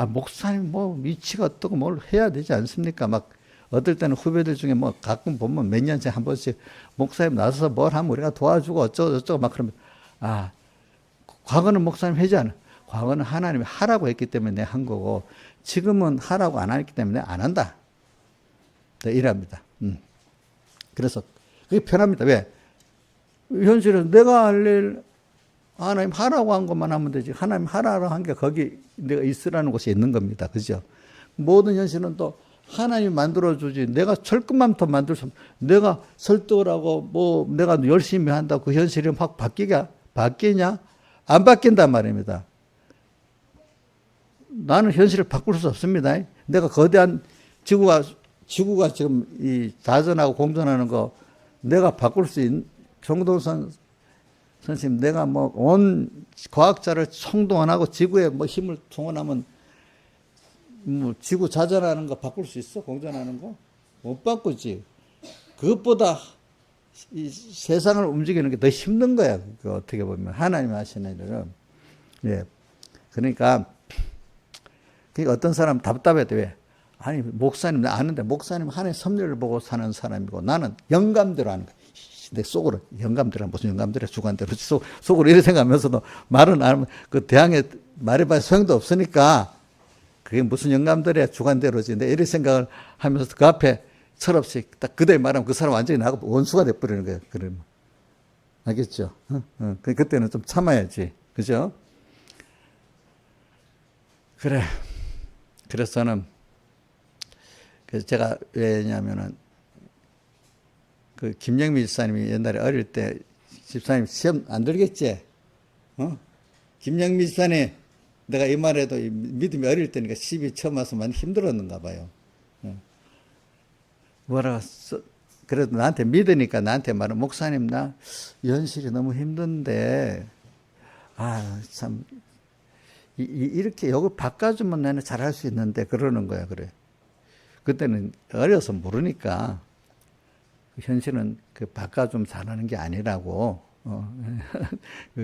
목사님 위치가 어떻고 뭘 해야 되지 않습니까? 막 어떨 때는 후배들 중에 가끔 보면 몇 년째 한 번씩 목사님 나서서 뭘 하면 우리가 도와주고 어쩌고 막 그러면 과거는 목사님 하지 않아. 과거는 하나님이 하라고 했기 때문에 내가 한 거고 지금은 하라고 안 했기 때문에 안 한다. 이랍니다. 그래서 그게 편합니다. 왜? 현실은 내가 할 일 하나님 하라고 한 것만 하면 되지. 하나님 하라고 한 게 거기 내가 있으라는 곳에 있는 겁니다. 그죠? 모든 현실은 또 하나님이 만들어주지. 내가 철근만 더 만들 수 내가 설득을 하고 내가 열심히 한다고 그 현실이 확 바뀌냐? 안 바뀐단 말입니다. 나는 현실을 바꿀 수 없습니다. 내가 거대한 지구가 지금 이 자전하고 공전하는 거 내가 바꿀 수 있는 정동선 선생님 내가 온 과학자를 총동원하고 지구에 힘을 동원하면 지구 자전하는 거 바꿀 수 있어? 공전하는 거? 못 바꾸지. 그것보다 이 세상을 움직이는 게 더 힘든 거야. 어떻게 보면 하나님 하시는 일은. 예. 그러니까 어떤 사람 답답해. 왜? 아니 목사님 나 아는데 목사님 하나님 섭리를 보고 사는 사람이고 나는 영감대로 하는 거야. 내 속으로 영감대로 무슨 영감대로 주관대로 속으로 이렇게 생각하면서도 말은 안 하면 그 대항에 말해봐야 소용도 없으니까 그게 무슨 영감대로야 주관대로지. 내 이런 생각을 하면서 그 앞에 철없이 딱 그대로 말하면 그 사람 완전히 나하고 원수가 돼버리는 거예요. 그러면 알겠죠? 그때는 좀 참아야지. 그죠? 그래. 그래서는, 그래서 제가 왜냐면은, 그 김영미 집사님이 옛날에 어릴 때 집사님 시험 안 들겠지? 김영미 집사님, 내가 이 말해도 믿음이 어릴 때니까 시비 처음 와서 많이 힘들었는가 봐요. 뭐라 그래도 나한테 믿으니까 나한테 말은 목사님 나 현실이 너무 힘든데 참 이렇게 요거 바꿔주면 나는 잘할 수 있는데 그러는 거야. 그래. 그때는 어려서 모르니까 현실은 그 바꿔주면 잘하는 게 아니라고.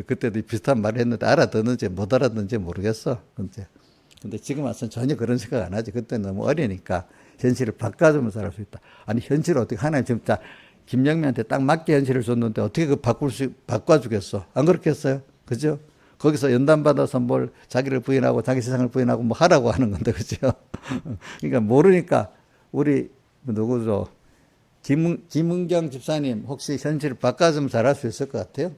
그때도 비슷한 말을 했는데 알아듣는지 못 알아듣는지 모르겠어. 근데 지금 와서는 전혀 그런 생각 안 하지. 그때는 너무 어리니까 현실을 바꿔주면 잘할 수 있다. 아니 현실을 어떻게 하나님 지금 다 김영미한테 딱 맞게 현실을 줬는데 어떻게 그 바꿔주겠어? 안 그렇겠어요? 그죠? 거기서 연단 받아서 뭘 자기를 부인하고 자기 세상을 부인하고 뭐 하라고 하는 건데 그죠? 그러니까 모르니까 우리 누구죠? 김은경 집사님 혹시 현실을 바꿔주면 잘할 수 있을 것 같아요?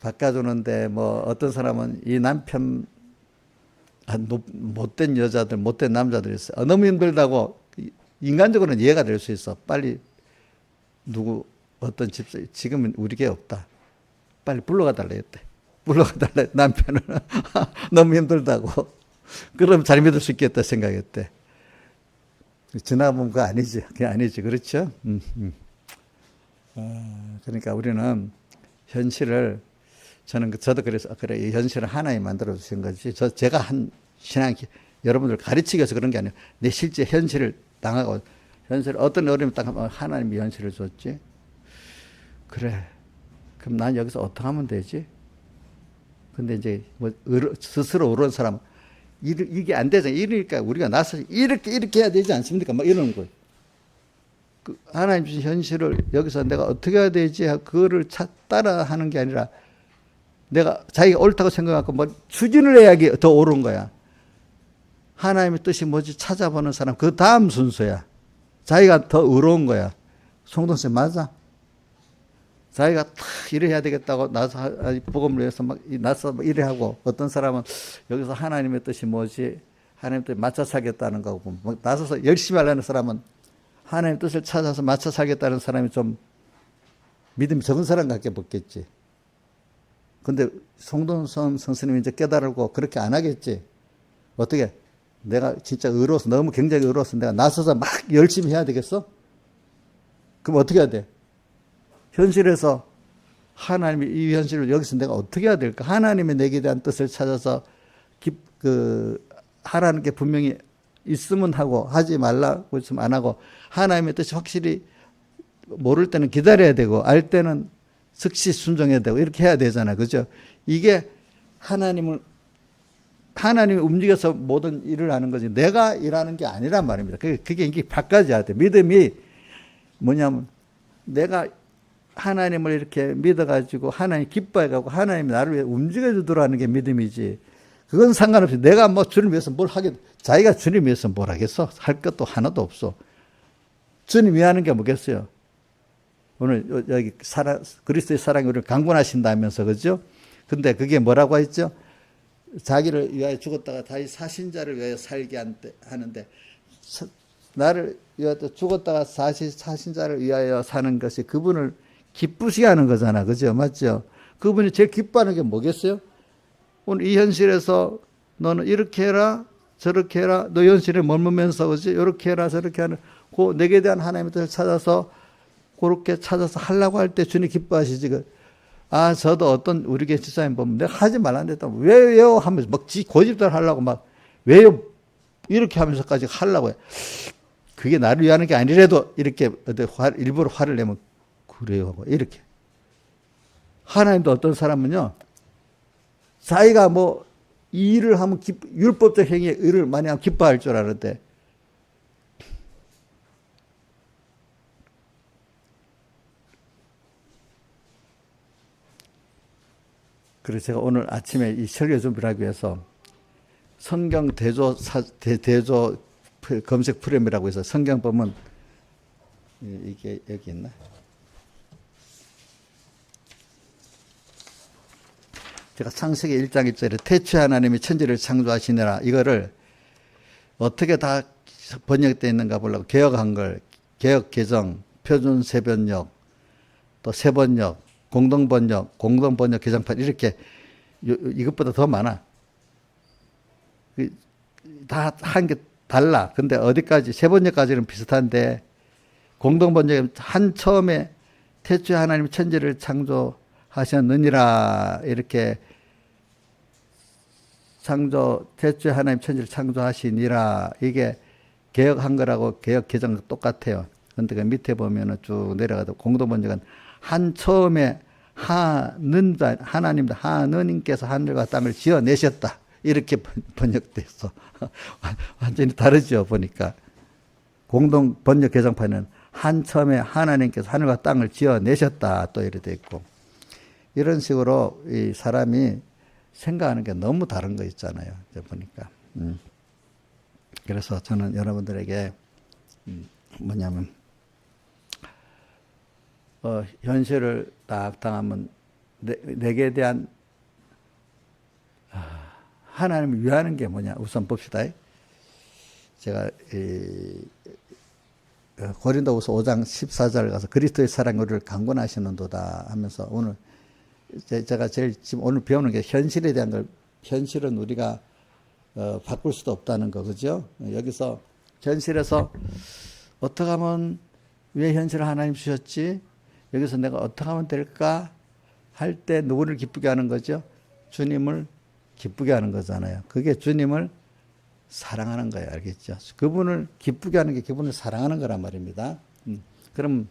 바꿔주는데 뭐 어떤 사람은 이 남편 못된 여자들 못된 남자들이 있어요. 너무 힘들다고 인간적으로는 이해가 될 수 있어. 빨리 누구 어떤 집사 지금은 우리 게 없다. 빨리 불러가 달라 했대. 불러가 달라 남편을 너무 힘들다고. 그럼 잘 믿을 수 있겠다 생각했대. 지나보면 그거 아니지. 그게 아니지. 그렇죠? 그러니까 우리는 현실을 저도 그래서 그래 이 현실을 하나님 만들어 주신 거지. 제가 한 신앙 여러분들 가르치기 위해서 그런 게 아니에요. 내 실제 현실을 당하고 현실 어떤 어려움이 딱 하나님이 현실을 줬지. 그래. 그럼 난 여기서 어떻게 하면 되지? 근데 이제 뭐 스스로 어려운 사람 이게 안 되잖아. 이러니까 우리가 나서 이렇게 해야 되지 않습니까? 막 이러는 거예요. 하나님 주신 현실을 여기서 내가 어떻게 해야 되지? 그거를 따라 하는 게 아니라 내가 자기가 옳다고 생각하고 뭐 추진을 해야 더 옳은 거야. 하나님의 뜻이 뭐지 찾아보는 사람 그 다음 순서야. 자기가 더 의로운 거야. 송동생 맞아? 자기가 탁 이래 해야 되겠다고 나서 복음을 위해서 막 나서 이래 하고 어떤 사람은 여기서 하나님의 뜻이 뭐지 하나님의 뜻에 맞춰 살겠다는 거고 막 나서서 열심히 하려는 사람은 하나님의 뜻을 찾아서 맞춰 살겠다는 사람이 좀 믿음이 적은 사람 같게 보겠지. 근데 송동선 선생님이 이제 깨달고 그렇게 안 하겠지. 어떻게 내가 진짜 의로워서 너무 굉장히 의로워서 내가 나서서 막 열심히 해야 되겠어? 그럼 어떻게 해야 돼? 현실에서 하나님이 이 현실을 여기서 내가 어떻게 해야 될까? 하나님의 내게 대한 뜻을 찾아서 하라는 게 분명히 있으면 하고 하지 말라고 있으면 안 하고 하나님의 뜻이 확실히 모를 때는 기다려야 되고 알 때는 즉시 순종해야 되고 이렇게 해야 되잖아. 그죠? 이게 하나님이 움직여서 모든 일을 하는 거지 내가 일하는 게 아니란 말입니다. 그게 이게 바꿔져야 돼. 믿음이 뭐냐면 내가 하나님을 이렇게 믿어가지고 하나님 기뻐해가고 하나님이 나를 위해 움직여주더라는 게 믿음이지. 그건 상관없이 내가 뭐 주님 위해서 뭘 하겠 자기가 주님 위해서 뭘 하겠어? 할 것도 하나도 없어. 주님 위하는 게 뭐겠어요? 오늘 여기 그리스도의 사랑이 우리를 강권하신다면서 그죠? 근데 그게 뭐라고 했죠? 자기를 위하여 죽었다가 다시 사신 자를 위하여 살게 하는데 나를 위하여 죽었다가 사신 자를 위하여 사는 것이 그분을 기쁘시게 하는 거잖아. 그죠? 맞죠? 그분이 제일 기뻐하는 게 뭐겠어요? 오늘 이 현실에서 너는 이렇게 해라 저렇게 해라 너 현실에 머물면서 그지? 이렇게 해라 저렇게 하는 그 내게 대한 하나님의 뜻을 찾아서 그렇게 찾아서 하려고 할 때 주님 기뻐하시지. 저도 어떤 우리 교회 집사님 보면 내가 하지 말라는데 왜요? 하면서 막 고집대로 하려고 막 왜요? 이렇게 하면서까지 하려고 해. 그게 나를 위하는 게 아니라도 이렇게 일부러 화를 내면 그래요 하고 이렇게. 하나님도 어떤 사람은요. 자기가 뭐 이 일을 하면 율법적 행위의 일을 많이 하면 기뻐할 줄 아는데 그래서 제가 오늘 아침에 이 설교 준비를 하기 위해서 성경 대조 검색 프레임이라고 해서 성경 보면 이게 여기 있나? 제가 창세기 1장 1절에 태초에 하나님이 천지를 창조하시느라 이거를 어떻게 다 번역되어 있는가 보려고 개혁한 걸 개혁 개정, 표준 세번역, 또 세번역, 공동번역, 공동번역 개정판 이렇게 이것보다 더 많아. 다 한 게 달라. 근데 어디까지 세번역까지는 비슷한데 공동번역은 한 처음에 태초에 하나님이 천지를 창조하셨느니라 이렇게 태초에 하나님 천지를 창조하시니라 이게 개혁한 거라고 개혁 개정 똑같아요. 근데 그 밑에 보면은 쭉 내려가도 공동번역은 한 처음에 하나님도 하느님께서 하늘과 땅을 지어내셨다 이렇게 번역됐어. 완전히 다르죠 보니까. 공동번역 개정판은 한 처음에 하나님께서 하늘과 땅을 지어내셨다 또 이렇게 돼 있고 이런 식으로 이 사람이 생각하는 게 너무 다른 거 있잖아요. 이제 보니까. 그래서 저는 여러분들에게 뭐냐면 현실을 딱 당하면 내게 대한 하나님을 위하는 게 뭐냐 우선 봅시다. 제가 고린도후서 5장 14절 가서 그리스도의 사랑이 우리를 강권하시는도다 하면서 오늘 제가 제일 지금 오늘 배우는 게 현실에 대한 걸 현실은 우리가 바꿀 수도 없다는 거 그죠? 여기서 현실에서 어떻게 하면 왜 현실을 하나님 주셨지? 여기서 내가 어떻게 하면 될까? 할 때 누구를 기쁘게 하는 거죠? 주님을 기쁘게 하는 거잖아요. 그게 주님을 사랑하는 거예요. 알겠죠? 그분을 기쁘게 하는 게 그분을 사랑하는 거란 말입니다. 그럼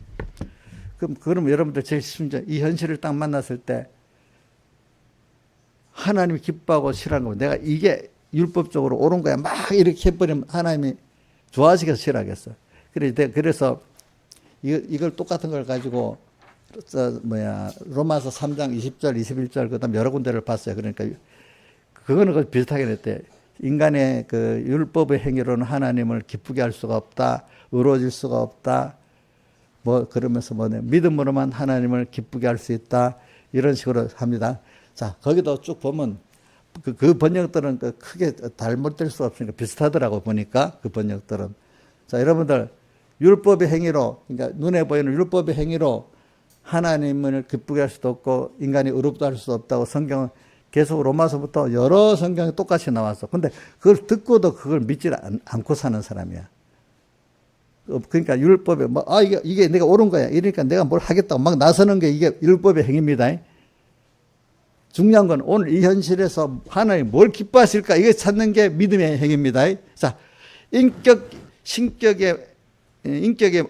여러분들 제일 심지어 이 현실을 딱 만났을 때 하나님이 기뻐하고 싫어하는 거 내가 이게 율법적으로 옳은 거야. 막 이렇게 해버리면 하나님이 좋아하시겠어 싫어하겠어. 그래서 이걸 똑같은 걸 가지고 로마서 3장 20절 21절 그다음 여러 군데를 봤어요. 그러니까 그거는 비슷하게 됐대. 인간의 그 율법의 행위로는 하나님을 기쁘게 할 수가 없다. 의로워질 수가 없다. 그러면서 믿음으로만 하나님을 기쁘게 할 수 있다. 이런 식으로 합니다. 자, 거기도 쭉 보면 그 번역들은 크게 잘못될 수 없으니까 비슷하더라고 보니까 그 번역들은. 자, 여러분들 율법의 행위로 그러니까 눈에 보이는 율법의 행위로 하나님을 기쁘게 할 수도 없고 인간이 의롭다 할 수도 없다고 성경은 계속 로마서부터 여러 성경에 똑같이 나왔어. 근데 그걸 듣고도 그걸 믿지 않고 사는 사람이야. 그러니까 율법에 이게 내가 옳은 거야. 이러니까 내가 뭘 하겠다고 막 나서는 게 이게 율법의 행위입니다. 중요한 건 오늘 이 현실에서 하나님 뭘 기뻐하실까 이거 찾는 게 믿음의 행위입니다. 자, 인격의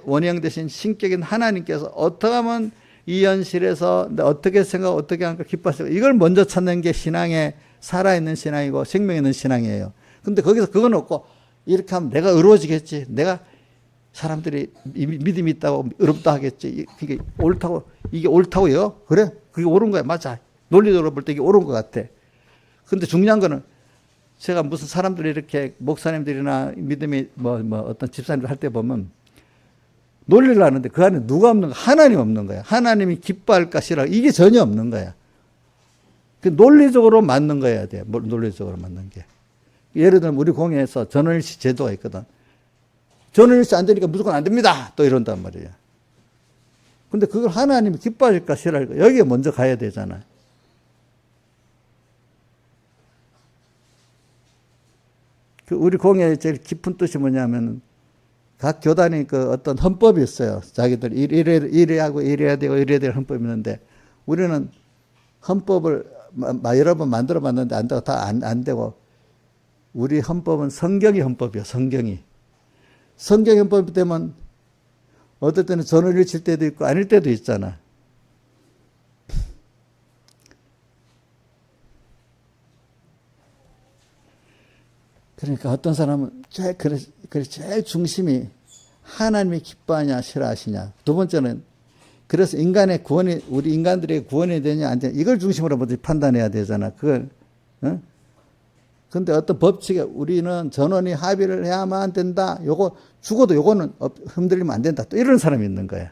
원형 대신 신격인 하나님께서 어떻게 하면 이 현실에서 어떻게 생각하고 어떻게 하니까 기뻐하실까 이걸 먼저 찾는 게 신앙의 살아있는 신앙이고 생명 있는 신앙이에요. 근데 거기서 그건 없고 이렇게 하면 내가 의로워지겠지. 내가 사람들이 믿음이 있다고 의롭다 하겠지. 그게 이게 옳다고요? 그래? 그게 옳은 거야. 맞아. 논리적으로 볼 때 이게 옳은 것 같아. 근데 중요한 거는 제가 무슨 사람들이 이렇게 목사님들이나 믿음이 어떤 집사님들 할 때 보면 논리를 하는데 그 안에 누가 없는 거야? 하나님 없는 거야. 하나님이 기뻐할까 싫어할까 이게 전혀 없는 거야. 그 논리적으로 맞는 거야 돼. 논리적으로 맞는 게. 예를 들면 우리 공회에서 전원일치 제도가 있거든. 전원일치 안 되니까 무조건 안 됩니다. 또 이런단 말이야. 근데 그걸 하나님이 기뻐할까 싫어할까 여기에 먼저 가야 되잖아. 우리 공회의 제일 깊은 뜻이 뭐냐면 각 교단이 그 어떤 헌법이 있어요. 자기들 이래 하고 이래야 되고 이래야 될 헌법이 있는데 우리는 헌법을 여러 번 만들어 봤는데 안 되고 다 안 되고 우리 헌법은 성경이 헌법이야. 성경이 헌법이 되면 어떨 때는 전원을 칠 때도 있고 아닐 때도 있잖아. 그러니까 어떤 사람은 제일 중심이 하나님이 기뻐하냐 싫어하시냐. 두 번째는 그래서 인간의 구원이 우리 인간들의 구원이 되냐 안 되냐 이걸 중심으로 먼저 판단해야 되잖아. 그걸 근데 어떤 법칙에 우리는 전원이 합의를 해야만 된다. 요거 죽어도 요거는 흔들리면 안 된다. 또 이런 사람이 있는 거야.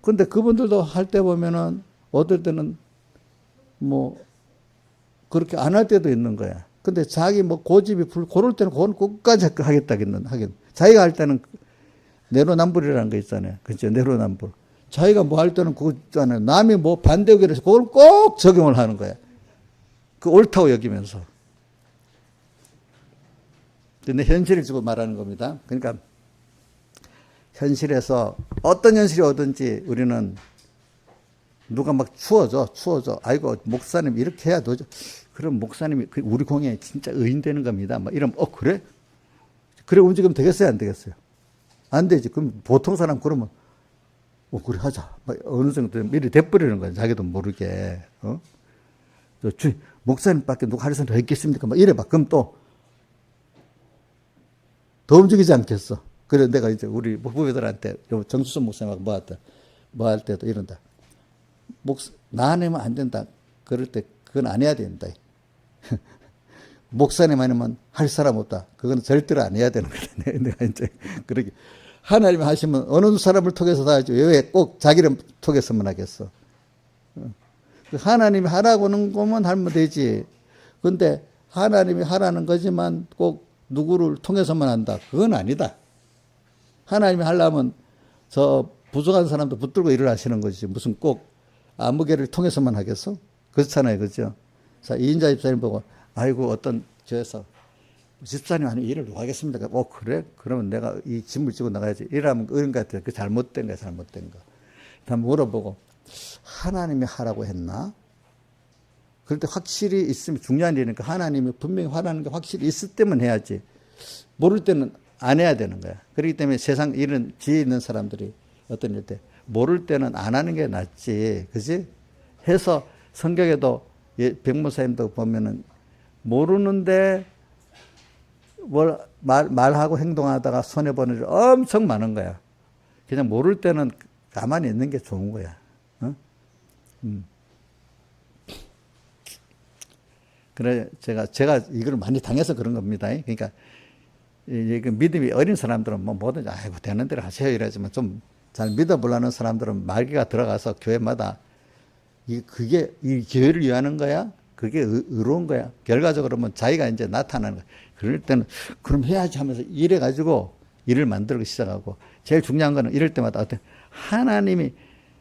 근데 그분들도 할 때 보면은 어떨 때는 뭐 그렇게 안 할 때도 있는 거야. 근데 자기 뭐 고집이 고를 때는 그건 끝까지 하겠다겠는 하긴. 자기가 할 때는 내로남불이라는 거 있잖아요. 그죠? 내로남불. 자기가 뭐 할 때는 그거 있잖아요. 남이 뭐 반대 의견을 해서 그걸 꼭 적용을 하는 거야. 그 옳다고 여기면서. 근데 현실을 주고 말하는 겁니다. 그러니까 현실에서 어떤 현실이 오든지 우리는 누가 막 추워져. 아이고, 목사님 이렇게 해야 되죠. 그럼 목사님이 우리 공예에 진짜 의인 되는 겁니다. 막 이러면, 그래? 그래 움직이면 되겠어요? 안 되겠어요? 안 되지. 그럼 보통 사람 그러면, 그래, 하자. 막 어느 정도 미리 돼버리는 거야. 자기도 모르게. 목사님밖에 누가 하려서 더 했겠습니까? 막 이래봐. 그럼 또, 더 움직이지 않겠어. 그래, 내가 이제 우리 후배들한테, 정수선 목사님하고 뭐 할 때도 이런다. 나 아니면 안 된다. 그럴 때, 그건 안 해야 된다. 목사님 아니면 할 사람 없다. 그건 절대로 안 해야 되는 거다. 내가 이제, 그렇게. 하나님이 하시면 어느 사람을 통해서 다 하죠. 왜 꼭 자기를 통해서만 하겠어. 하나님이 하라고 하는 것만 하면 되지. 근데 하나님이 하라는 거지만 꼭 누구를 통해서만 한다. 그건 아니다. 하나님이 하려면 저 부족한 사람도 붙들고 일을 하시는 거지. 무슨 꼭 아무개를 통해서만 하겠어? 그렇잖아요. 그죠? 자, 이인자 집사님 보고, 아이고, 어떤 교회에서 집사님 아니면 일을 누가 하겠습니까? 그래? 그러면 내가 이 짐을 지고 나가야지. 이러면 그런 것 같아요. 그 잘못된 거야, 잘못된 거. 한번 물어보고, 하나님이 하라고 했나? 그럴 때 확실히 있으면 중요한 일이니까 하나님이 분명히 하라는 게 확실히 있을 때만 해야지. 모를 때는 안 해야 되는 거야. 그렇기 때문에 세상 이런 지혜 있는 사람들이 어떤 일 때 모를 때는 안 하는 게 낫지. 그지? 해서 성경에도 백모사님도 보면은 모르는데 뭘 말하고 행동하다가 손해보는 일 엄청 많은 거야. 그냥 모를 때는 가만히 있는 게 좋은 거야. 어? 그래, 제가 이걸 많이 당해서 그런 겁니다. 그러니까, 믿음이 어린 사람들은 뭐 뭐든지, 아이고, 되는 대로 하세요. 이러지만 좀 잘 믿어보려는 사람들은 말기가 들어가서 교회마다 그게 이 교회를 위하는 거야? 그게 의로운 거야? 결과적으로 뭐 자기가 이제 나타나는 거야. 그럴 때는 그럼 해야지 하면서 이래가지고 일을 만들기 시작하고 제일 중요한 거는 이럴 때마다 어떤 하나님이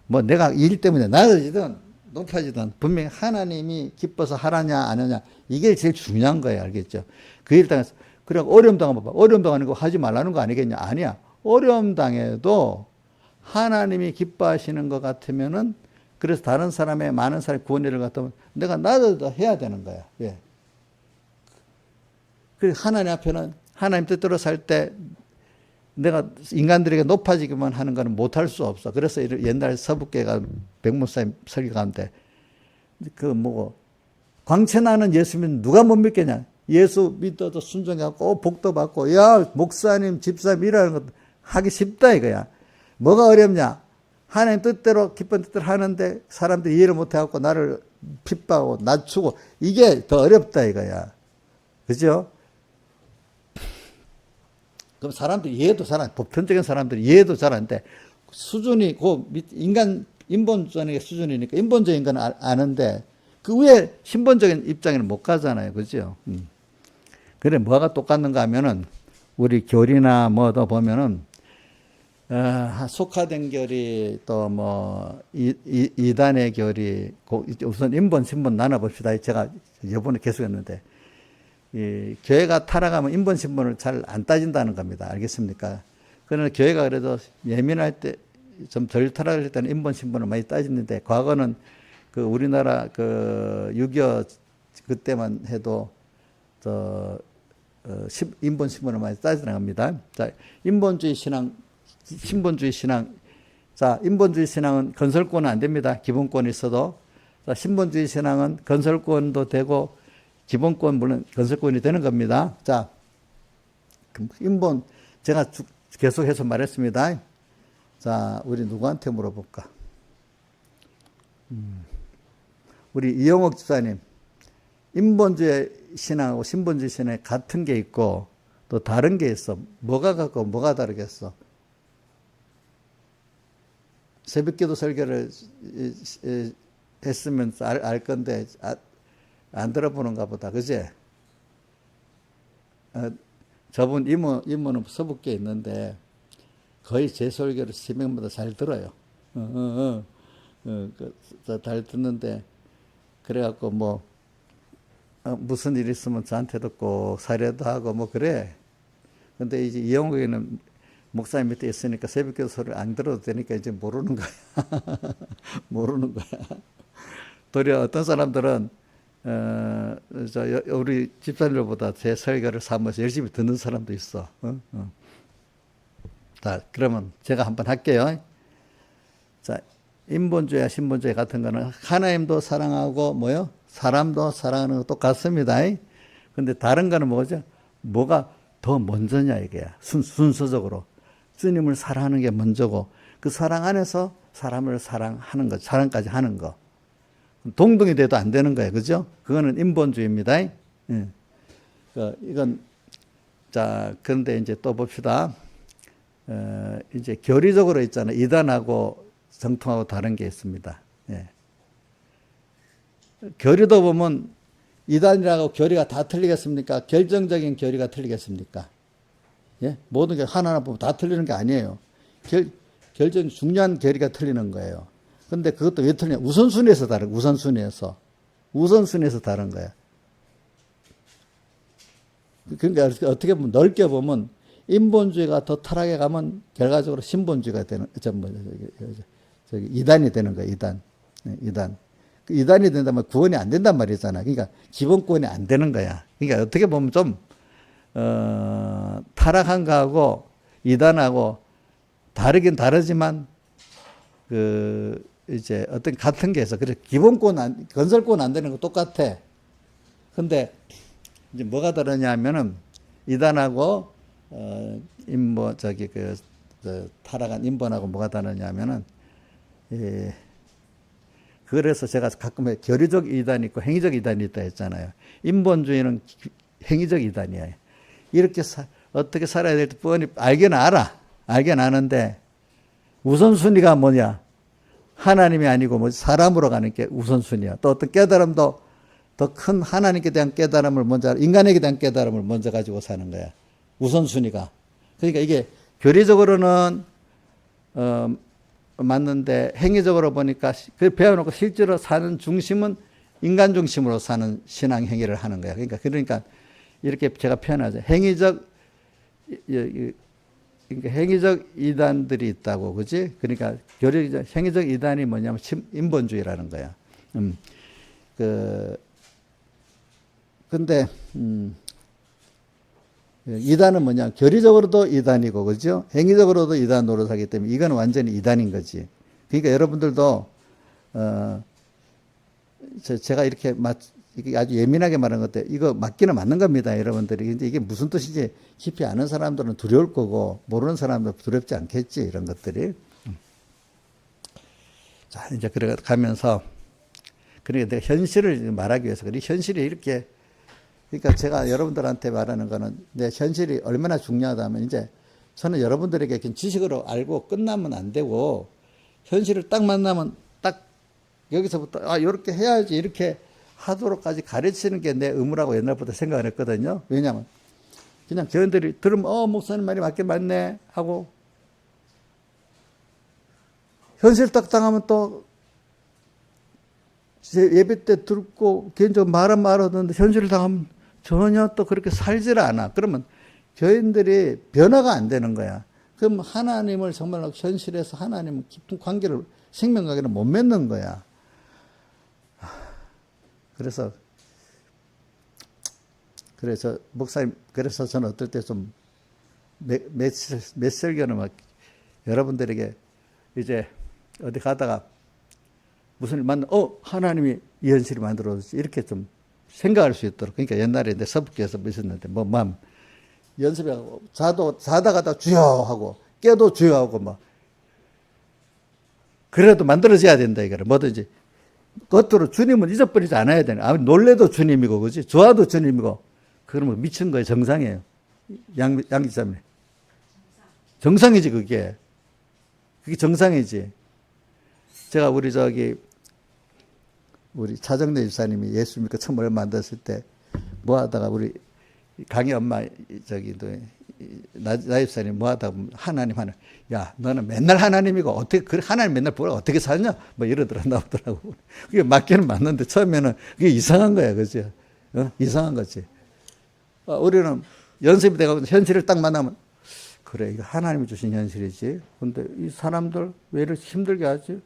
뭐 내가 일 때문에 낮아지든 높아지든 분명히 하나님이 기뻐서 하라냐 안 하냐 이게 제일 중요한 거예요. 알겠죠? 그 일 당해서 그래 어려움 당하면 봐. 어려움 당하는 거 하지 말라는 거 아니겠냐? 아니야. 어려움 당해도 하나님이 기뻐하시는 것 같으면은 그래서 다른 사람의 많은 사람의 구원을 같으면 내가 나도 해야 되는 거야. 왜? 그 하나님 앞에는 하나님 뜻대로 살 때 내가 인간들에게 높아지기만 하는 거는 못할 수 없어. 그래서 옛날 서북계가 백목사님 설교 가운데 광채나는 예수님 누가 못 믿겠냐? 예수 믿어도 순종하고 복도 받고 야 목사님 집사님 이라는 것 하기 쉽다 이거야. 뭐가 어렵냐? 하나님 뜻대로 기쁜 뜻대로 하는데 사람들이 이해를 못해갖고 나를 핍박하고 낮추고 이게 더 어렵다 이거야. 그죠? 그럼 사람들이 이해도 잘 안, 보편적인 사람들이 이해도 잘 안 돼. 수준이, 인간, 인본주의 수준이니까 인본적인 건 아는데 그 위에 신본적인 입장에는 못 가잖아요. 그죠? 그래, 뭐가 똑같는가 하면은 우리 교리나 뭐도 보면은 속화된 교리 또 이단의 교리 우선 인본 신본 나눠봅시다. 제가 이번에 계속 했는데 이 교회가 타락하면 인본 신본을 잘 안 따진다는 겁니다. 알겠습니까? 그러나 교회가 그래도 예민할 때 좀 덜 타락할 때는 인본 신본을 많이 따지는데 과거는 그 우리나라 그 6.25 그때만 해도 인본 신본을 많이 따지는 겁니다. 자, 인본주의 신앙 신본주의 신앙. 자, 인본주의 신앙은 건설권은 안 됩니다. 기본권이 있어도. 자, 신본주의 신앙은 건설권도 되고, 기본권, 물론 건설권이 되는 겁니다. 자, 제가 계속해서 말했습니다. 자, 우리 누구한테 물어볼까? 우리 이영옥 집사님. 인본주의 신앙하고 신본주의 신앙에 같은 게 있고, 또 다른 게 있어. 뭐가 같고 뭐가 다르겠어? 새벽기도 설교를 했으면 알 건데 안 들어보는가 보다. 그지? 저분 이모는 서북계에 있는데 거의 제 설교를 새벽마다 잘 들어요. 잘 듣는데 그래갖고 뭐 무슨 일 있으면 저한테도 꼭 사례도 하고 뭐 그래. 근데 이제 이영국에는 목사님 밑에 있으니까 새벽기도 소리를 안 들어도 되니까 이제 모르는 거야. 모르는 거야. 도리어 어떤 사람들은 우리 집사님들보다 제 설교를 삼아서 열심히 듣는 사람도 있어. 자, 그러면 제가 한번 할게요. 자, 인본주의와 신본주의 같은 거는 하나님도 사랑하고 뭐요? 사람도 사랑하는 거 똑같습니다. 근데 다른 거는 뭐죠? 뭐가 더 먼저냐 이게야. 순서적으로. 주님을 사랑하는 게 먼저고 그 사랑 안에서 사람을 사랑하는 거, 사랑까지 하는 거. 동등이 돼도 안 되는 거예요. 그죠? 그거는 인본주의입니다. 이건, 자, 그런데 이제 또 봅시다. 이제 교리적으로 있잖아요. 이단하고 정통하고 다른 게 있습니다. 예. 교리도 보면 이단이라고 교리가 다 틀리겠습니까? 결정적인 교리가 틀리겠습니까? 예? 모든 게 하나하나 보면 다 틀리는 게 아니에요. 결정 중요한 교리가 틀리는 거예요. 근데 그것도 왜 틀리냐? 우선순위에서 다른, 우선순위에서 다른 거야. 그러니까 어떻게 보면 넓게 보면 인본주의가 더 타락해 가면 결과적으로 신본주의가 되는, 이단이 되는 거야, 이단. 이단. 이단이 된다면 구원이 안 된단 말이잖아. 그러니까 기본구원이 안 되는 거야. 그러니까 어떻게 보면 좀, 타락한 거하고 이단하고 다르긴 다르지만, 이제 어떤 같은 게 있어. 그래, 기본권, 건설권 안 되는 거 똑같아. 근데, 이제 뭐가 다르냐 하면은, 이단하고, 타락한 인본하고 뭐가 다르냐 하면은, 그래서 제가 가끔 교리적 이단이 있고 행위적 이단이 있다 했잖아요. 인본주의는 행위적 이단이에요. 이렇게 어떻게 살아야 될지 뻔히 알긴 알아. 알긴 아는데, 우선순위가 뭐냐? 하나님이 아니고 뭐 사람으로 가는 게 우선순위야. 또 어떤 깨달음도 더 큰 하나님께 대한 깨달음을 먼저, 인간에게 대한 깨달음을 먼저 가지고 사는 거야. 우선순위가. 그러니까 이게 교리적으로는, 맞는데 행위적으로 보니까 그 배워놓고 실제로 사는 중심은 인간 중심으로 사는 신앙 행위를 하는 거야. 그러니까 이렇게 제가 표현하죠. 행위적 이단들이 있다고, 그지? 그러니까 행위적 이단이 뭐냐면 인본주의라는 거야. 근데 이단은 뭐냐? 교리적으로도 이단이고, 그죠? 행위적으로도 이단 노릇하기 때문에 이건 완전히 이단인 거지. 그러니까 여러분들도 제가 이렇게 아주 예민하게 말한 것들 이거 맞기는 맞는 겁니다, 여러분들이. 근데 이게 무슨 뜻인지 깊이 아는 사람들은 두려울 거고 모르는 사람들은 두렵지 않겠지, 이런 것들이. 자, 이제 그래 가면서 그러니까 내가 현실을 말하기 위해서 그래 현실이 이렇게. 그러니까 제가 여러분들한테 말하는 거는 내 현실이 얼마나 중요하다면 이제 저는 여러분들에게 지식으로 알고 끝나면 안 되고 현실을 딱 만나면 딱 여기서부터 이렇게 해야지 이렇게 하도록까지 가르치는 게 내 의무라고 옛날부터 생각을 했거든요. 왜냐하면 그냥 교인들이 들으면 목사님 말이 맞긴 맞네 하고 현실 딱 당하면 또 예배 때 듣고 개인적으로 말은 말하던데 현실을 당하면 전혀 또 그렇게 살지를 않아. 그러면 교인들이 변화가 안 되는 거야. 그럼 하나님을 정말로 현실에서 하나님 깊은 관계를 생명관계를 못 맺는 거야. 그래서 목사님, 그래서 저는 어떨 때 좀 메시지는 막 여러분들에게 이제 어디 가다가 무슨 일 만나, 하나님이 이 현실을 만들어줬지. 이렇게 좀 생각할 수 있도록. 그러니까 옛날에 내 서북교에서 있었는데, 연습해가고, 자다가다 주여 하고, 깨도 주여 하고, 그래도 만들어져야 된다, 이거를. 뭐든지. 겉으로 주님은 잊어버리지 않아야 되는. 놀래도 주님이고, 그지? 좋아도 주님이고. 그러면 미친 거예요. 정상이에요. 양기자매. 정상이지, 그게. 그게 정상이지. 제가 우리 차정래 집사님이 예수 믿고 처음 얼마 안 됐을 때 뭐 하다가 우리 강희 엄마 나 집사님 뭐 하다가 하나님 야 너는 맨날 하나님이고 어떻게 그 하나님 맨날 보라 어떻게 사냐 뭐 이러더라 나오더라고. 그게 맞기는 맞는데 처음에는 그게 이상한 거야, 그죠? 이상한 거지. 우리는 연습이 돼가고 현실을 딱 만나면 그래 이거 하나님이 주신 현실이지. 근데 이 사람들 왜 이렇게 힘들게 하지?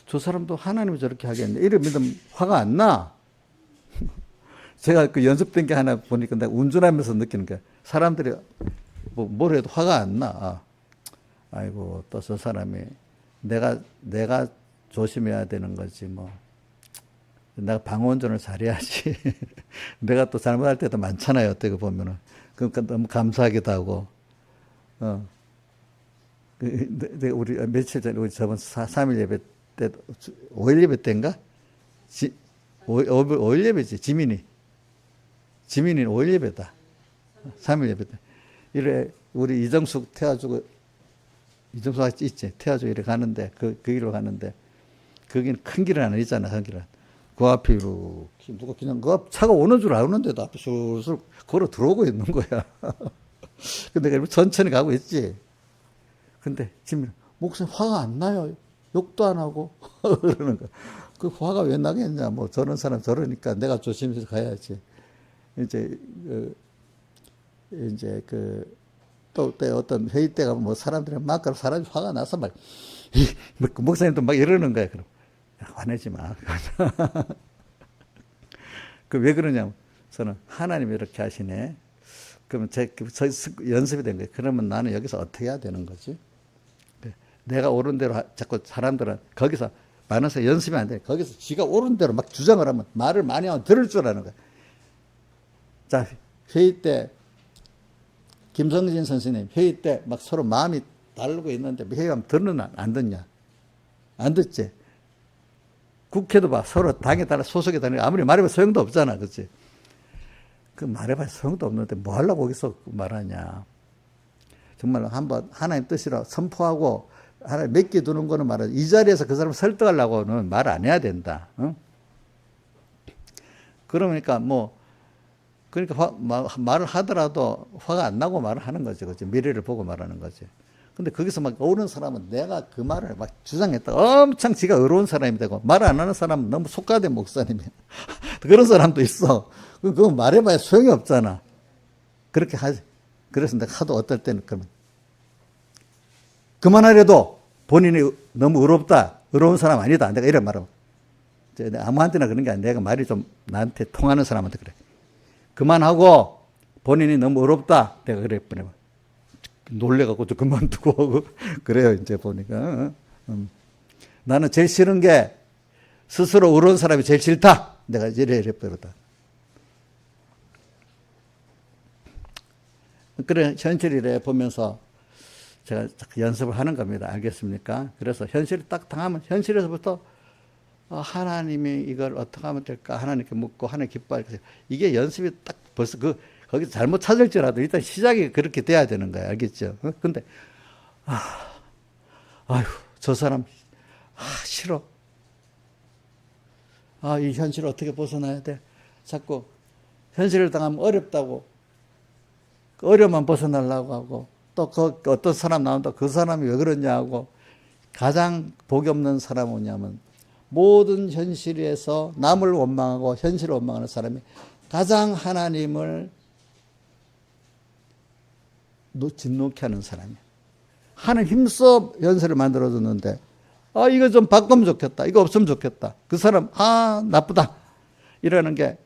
저 사람도 하나님이 저렇게 하겠네. 이런 믿으면 화가 안 나. 제가 그 연습된 게 하나 보니까 내가 운전하면서 느끼는 게 사람들이 뭘 해도 화가 안 나. 아이고 또 저 사람이 내가 조심해야 되는 거지 뭐. 내가 방어운전을 잘해야지. 내가 또 잘못할 때도 많잖아요. 어떻게 보면은. 그러니까 너무 감사하기도 하고. 우리 며칠 전에 우리 저번 3일 예배 때 5일 예배 때인가? 5일 예배지. 지민이 5일 예배다. 3일 예배 때. 이래 우리 이정숙 태워주고 이정숙 같이 있지. 태워주고 이래 가는데 그 길로 가는데 거기는 큰 길은 아니잖아. 큰 길은. 그 앞에 이렇게 누가 그냥 그 앞 차가 오는 줄 아는데도 앞에 술술 걸어 들어오고 있는 거야. 근데 내가 천천히 가고 있지. 근데 지금 목소리 화가 안 나요. 욕도 안 하고 그러는 거야. 그 화가 왜 나겠냐. 뭐 저런 사람 저러니까 내가 조심해서 가야지. 또 어떤 회의 때 가면 뭐 사람들이 막 사람이 화가 나서 막 목사님도 막 이러는 거야. 그럼 화내지 마. 그 왜 그러냐면 저는 하나님이 이렇게 하시네. 그러면 저 연습이 된 거예요. 그러면 나는 여기서 어떻게 해야 되는 거지? 내가 옳은 대로 자꾸 사람들은 거기서 많아서 연습이 안 돼. 거기서 지가 옳은 대로 막 주장을 하면 말을 많이 하면 들을 줄 아는 거야. 자, 회의 때 김성진 선생님 회의 때 막 서로 마음이 다르고 있는데 회의하면 듣느냐 안 듣냐? 안 듣지. 국회도 봐. 서로 당에 따라 소속에 따라 아무리 말해봐 소용도 없잖아. 그렇지? 그 말해봐 소용도 없는데 뭐 하려고 거기서 말하냐. 정말 한번 하나님 뜻이라 선포하고 하나님 맺게 두는 거는 말하지. 이 자리에서 그 사람 설득하려고는 말 안 해야 된다. 응? 그러니까 그러니까 말을 하더라도 화가 안 나고 말을 하는 거지. 그렇지? 미래를 보고 말하는 거지. 근데 거기서 막 오는 사람은 내가 그 말을 막 주장했다. 엄청 지가 어려운 사람이 되고 말 안 하는 사람은 너무 속가된 목사님이야. 그런 사람도 있어. 그거 말해봐야 소용이 없잖아. 그렇게 하지. 그래서 내가 하도 어떨 때는 그러면 그만하려도 본인이 너무 어려운 사람 아니다. 내가 이런 말하고. 아무한테나 그런 게 아니라 내가 말이 좀 나한테 통하는 사람한테 그래. 그만하고 본인이 너무 어렵다. 내가 그래 보내봐. 놀래갖고 좀 그만두고 그래요. 이제 보니까 나는 제일 싫은 게 스스로 어려운 사람이 제일 싫다. 내가 이래 버렸다. 그래 현실이래 보면서 제가 연습을 하는 겁니다. 알겠습니까? 그래서 현실을 딱 당하면 현실에서부터 하나님이 이걸 어떻게 하면 될까? 하나님께 묻고 하나님 기뻐할 것. 이게 연습이 딱 벌써 거기서 잘못 찾을지라도 일단 시작이 그렇게 돼야 되는 거야. 알겠죠? 근데 아휴 저 사람 싫어. 이 현실을 어떻게 벗어나야 돼? 자꾸 현실을 당하면 어렵다고 어려움만 벗어나려고 하고 또 어떤 사람 나온다. 그 사람이 왜 그러냐 하고 가장 복이 없는 사람은 뭐냐면 모든 현실에서 남을 원망하고 현실을 원망하는 사람이 가장 하나님을 진노케 하는 사람이야. 하나님 힘써 현실을 만들어줬는데 이거 좀 바꾸면 좋겠다. 이거 없으면 좋겠다. 그 사람 나쁘다. 이러는 게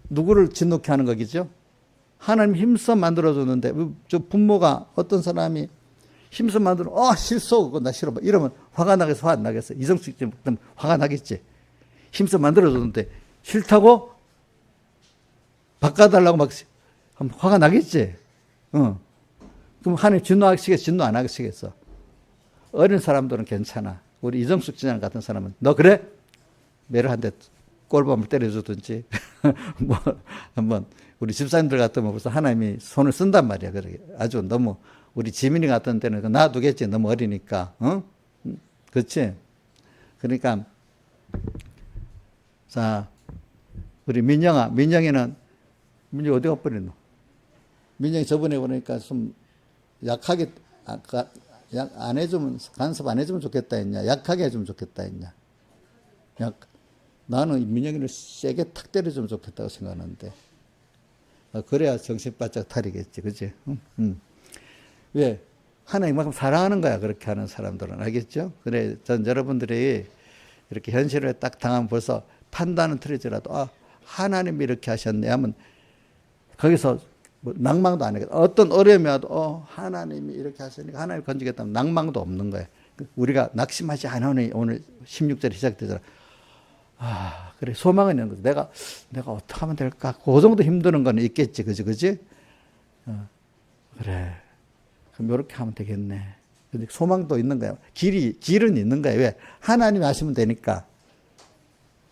누구를 진노케 하는 거겠죠? 하나님 힘써 만들어줬는데 저 부모가 어떤 사람이 힘써 만들어 싫소 그거 나 싫어 이러면 화가 나겠어 화 안 나겠어? 이성숙 씨 화가 나겠지. 힘써 만들어줬는데 싫다고 바꿔달라고 막 화가 나겠지. 그럼 하나님 진노하시겠어? 진노 안 하시겠어? 어린 사람들은 괜찮아. 우리 이정숙 지장 같은 사람은 너 그래? 매를 한 대 꼴밤을 때려주든지 뭐 한번 우리 집사님들 같으면 벌써 하나님이 손을 쓴단 말이야. 그러게 아주 너무 우리 지민이 같은 때는 놔두겠지. 너무 어리니까. 그렇지? 그러니까 자 우리 민영이는 어디 가버렸노? 민영이 저번에 보니까 좀 약하게 안 해주면 간섭 안 해주면 좋겠다 했냐? 약하게 해주면 좋겠다 했냐? 나는 민영이를 세게 탁 때려주면 좋겠다고 생각하는데 그래야 정신 바짝 차리겠지, 그지? 왜? 하나님만큼 사랑하는 거야, 그렇게 하는 사람들은. 알겠죠? 그래, 전 여러분들이 이렇게 현실을 딱 당하면 벌써 판단은 틀리더라도, 하나님이 이렇게 하셨네 하면, 거기서 뭐 낭망도 안 하겠다. 어떤 어려움이 와도, 하나님이 이렇게 하시니까 하나님 건지겠다면 낭망도 없는 거야. 우리가 낙심하지 않으니 오늘 16절이 시작되잖아. 그래, 소망은 있는 거지. 내가 어떻게 하면 될까? 그 정도 힘드는 건 있겠지, 그지? 그래. 그럼 이렇게 하면 되겠네. 근데 소망도 있는 거야. 길은 있는 거야. 왜? 하나님이 하시면 되니까.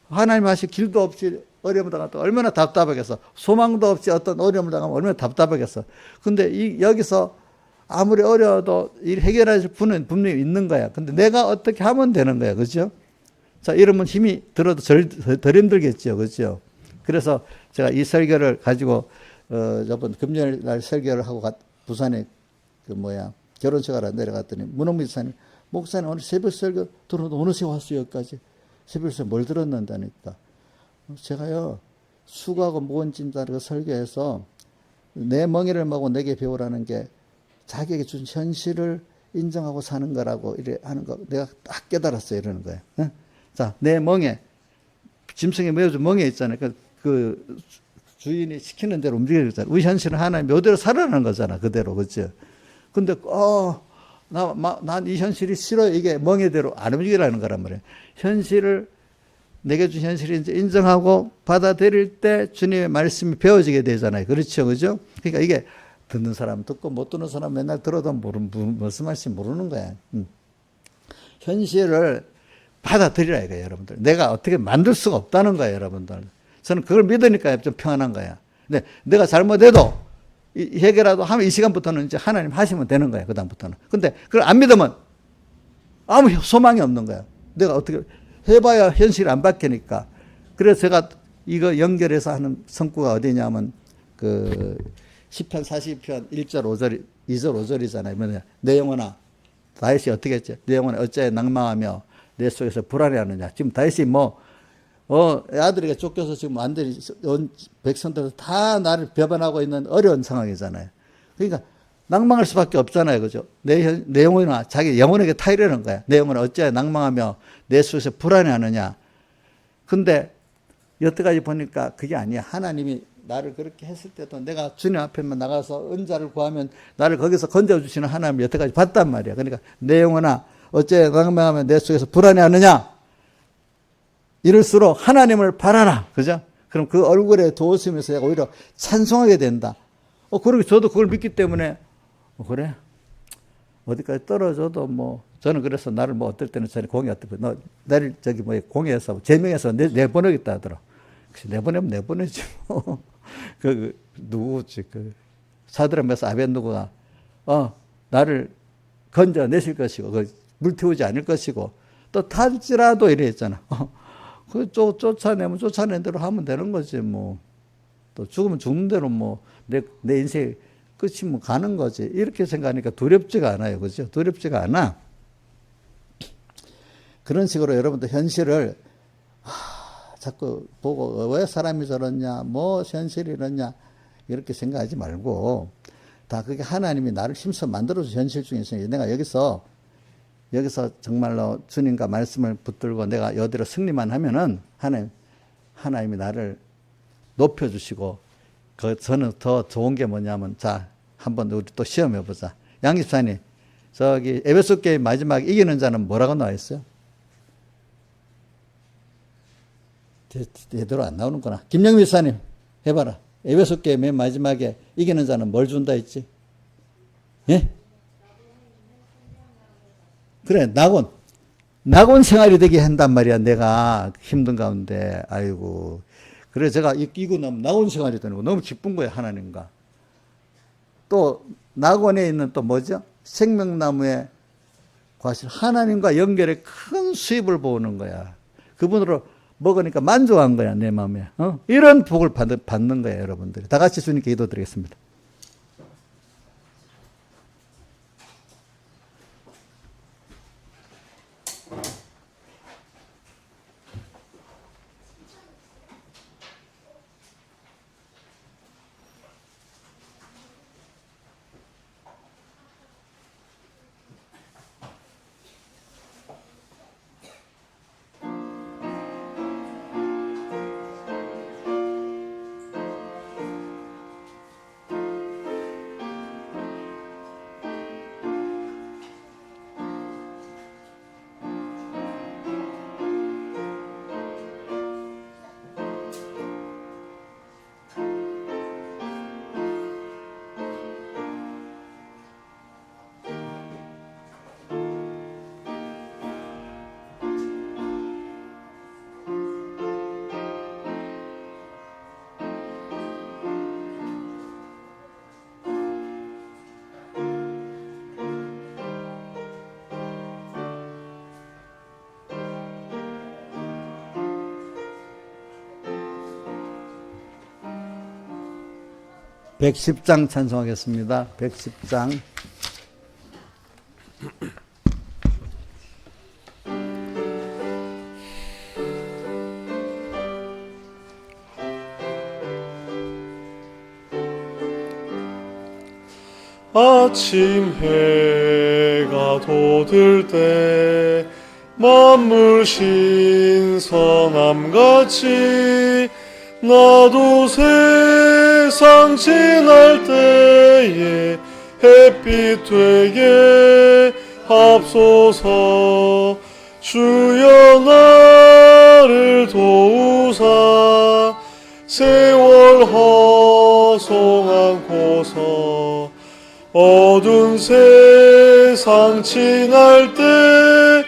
하나님이 하시 길도 없이 어려움을 당하면 얼마나 답답하겠어. 소망도 없이 어떤 어려움을 당하면 얼마나 답답하겠어. 근데 여기서 아무리 어려워도 이 해결하실 분은 분명히 있는 거야. 근데 내가 어떻게 하면 되는 거야. 그죠? 자, 이러면 힘이 들어도 덜 힘들겠죠. 그죠? 그래서 제가 이 설교를 가지고, 저번 금요일 날 설교를 하고 부산에 결혼식 하러 내려갔더니 문홍미 목사님 오늘 새벽 설교 들어도 어느 새 왔어요, 여기까지. 새벽 설교 뭘 들었는다니까. 제가요, 수고하고 무거운 짐자를 설교해서 내 멍에를 먹고 내게 배우라는 게 자기에게 준 현실을 인정하고 사는 거라고 이래 하는 거 내가 딱 깨달았어요, 이러는 거예요. 자, 내 멍에, 짐승에 매어준 멍에 있잖아요. 그 주인이 시키는 대로 움직이는 거잖아요. 우리 현실은 하나님 묘대로 살아나는 거잖아, 그대로. 그죠? 근데, 난 이 현실이 싫어. 이게 멍에대로 안 움직이라는 거란 말이에요. 현실을, 내게 준 현실을 이제 인정하고 받아들일 때 주님의 말씀이 배워지게 되잖아요. 그렇죠. 그죠? 그러니까 이게 듣는 사람 듣고 못 듣는 사람 맨날 들어도 무슨 말씀인지 모르는 거야. 현실을 받아들이라 이거예요, 여러분들. 내가 어떻게 만들 수가 없다는 거예요, 여러분들. 저는 그걸 믿으니까 좀 평안한 거야. 근데 내가 잘못해도 해결라도 하면 이 시간부터는 이제 하나님 하시면 되는 거야, 그다음부터는. 근데 그걸 안 믿으면 아무 소망이 없는 거야. 내가 어떻게 해봐야 현실이 안 바뀌니까. 그래서 제가 이거 연결해서 하는 성구가 어디냐면 그 10편 40편 1절 5절 2절 5절이잖아요. 뭐냐? 내 영혼아, 다윗이 어떻게 했지? 내 영혼아 어찌하여 낭망하며 내 속에서 불안해하느냐. 지금 다윗이 아들에게 쫓겨서 지금 완전히 백성들 다 나를 배반하고 있는 어려운 상황이잖아요. 그러니까 낭망할 수밖에 없잖아요. 그죠? 내 영혼이나 자기 영혼에게 타이르는 거야. 내 영혼은 어찌하여 낭망하며 내 속에서 불안해하느냐. 근데 여태까지 보니까 그게 아니야. 하나님이 나를 그렇게 했을 때도 내가 주님 앞에만 나가서 은자를 구하면 나를 거기서 건져주시는 하나님을 여태까지 봤단 말이야. 그러니까 내 영혼아 어째 낭망하면 내 속에서 불안해하느냐. 이럴수록 하나님을 바라라. 그죠? 그럼 그 얼굴에 도우시면서 내가 오히려 찬송하게 된다. 그러게 저도 그걸 믿기 때문에 그래? 어디까지 떨어져도 저는 그래서 나를 어떨 때는 저는 공예했다. 나를 공예해서 제명해서 내보내겠다 하더라. 내보내면 내보내지 뭐. 누구지? 사드락 메사 아벤누고가 나를 건져내실 것이고 물태우지 않을 것이고 또 탈지라도 이래 했잖아. 쫓아내면 쫓아낸 대로 하면 되는 거지 뭐. 또 죽으면 죽는 대로 내 인생 끝이 가는 거지. 이렇게 생각하니까 두렵지가 않아요. 그죠? 두렵지가 않아. 그런 식으로 여러분들 현실을 자꾸 보고 왜 사람이 저러냐, 현실이 이러냐 이렇게 생각하지 말고 다 그게 하나님이 나를 힘써 만들어준 현실 중에 있으니까 내가 여기서 정말로 주님과 말씀을 붙들고 내가 여대로 승리만 하면은 하나님이 나를 높여주시고 저는 더 좋은 게 뭐냐면 자 한번 우리 또 시험해보자. 양 집사님 저기 에베소 게임 마지막 이기는 자는 뭐라고 나와 있어요? 제대로 안 나오는구나. 김영미 집사님 해봐라. 에베소 게임 맨 마지막에 이기는 자는 뭘 준다 했지? 예? 그래, 낙원 생활이 되게 한단 말이야. 내가 힘든 가운데. 아이고. 그래, 제가 이거 너무 낙원 생활이 되는 거 너무 기쁜 거예요, 하나님과. 또, 낙원에 있는 또 뭐죠? 생명나무에 과실 하나님과 연결해 큰 수입을 보는 거야. 그분으로 먹으니까 만족한 거야, 내 마음에. 이런 복을 받는 거예요, 여러분들이. 다 같이 주님께 기도드리겠습니다. (110장) 찬송하겠습니다. 110장. 아침 해가 돋을 때 만물 신선함같이 나도 세상 지날 때에 햇빛 되게 합소서. 주여 나를 도우사 세월 허송한고서. 어두운 세상 지날 때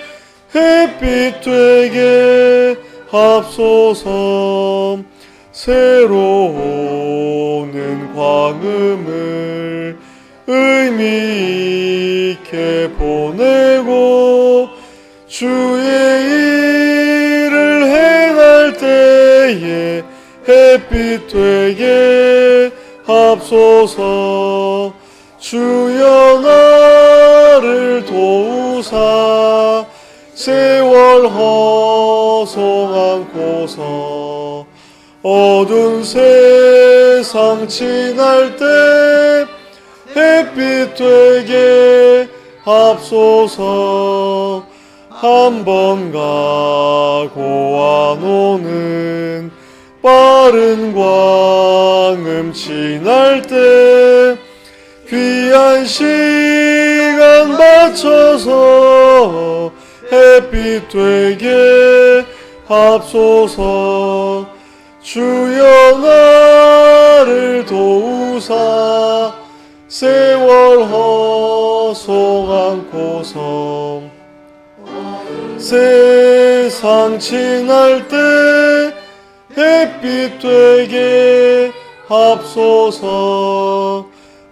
햇빛 되게 합소서. 새로 오는 광음을 의미 있게 보내고 주의 일을 행할 때에 햇빛 되게 합소서. 주여 나를 도우사 세월 허송한고서. 어두운 세상 지날 때 햇빛 되게 합소서. 한 번 가고 안 오는 빠른 광음 지날 때 귀한 시간 맞춰서 햇빛 되게 합소서. 주여 나를 도우사 세월 허송한고서. 세상 지날 때 햇빛 되게 합소서.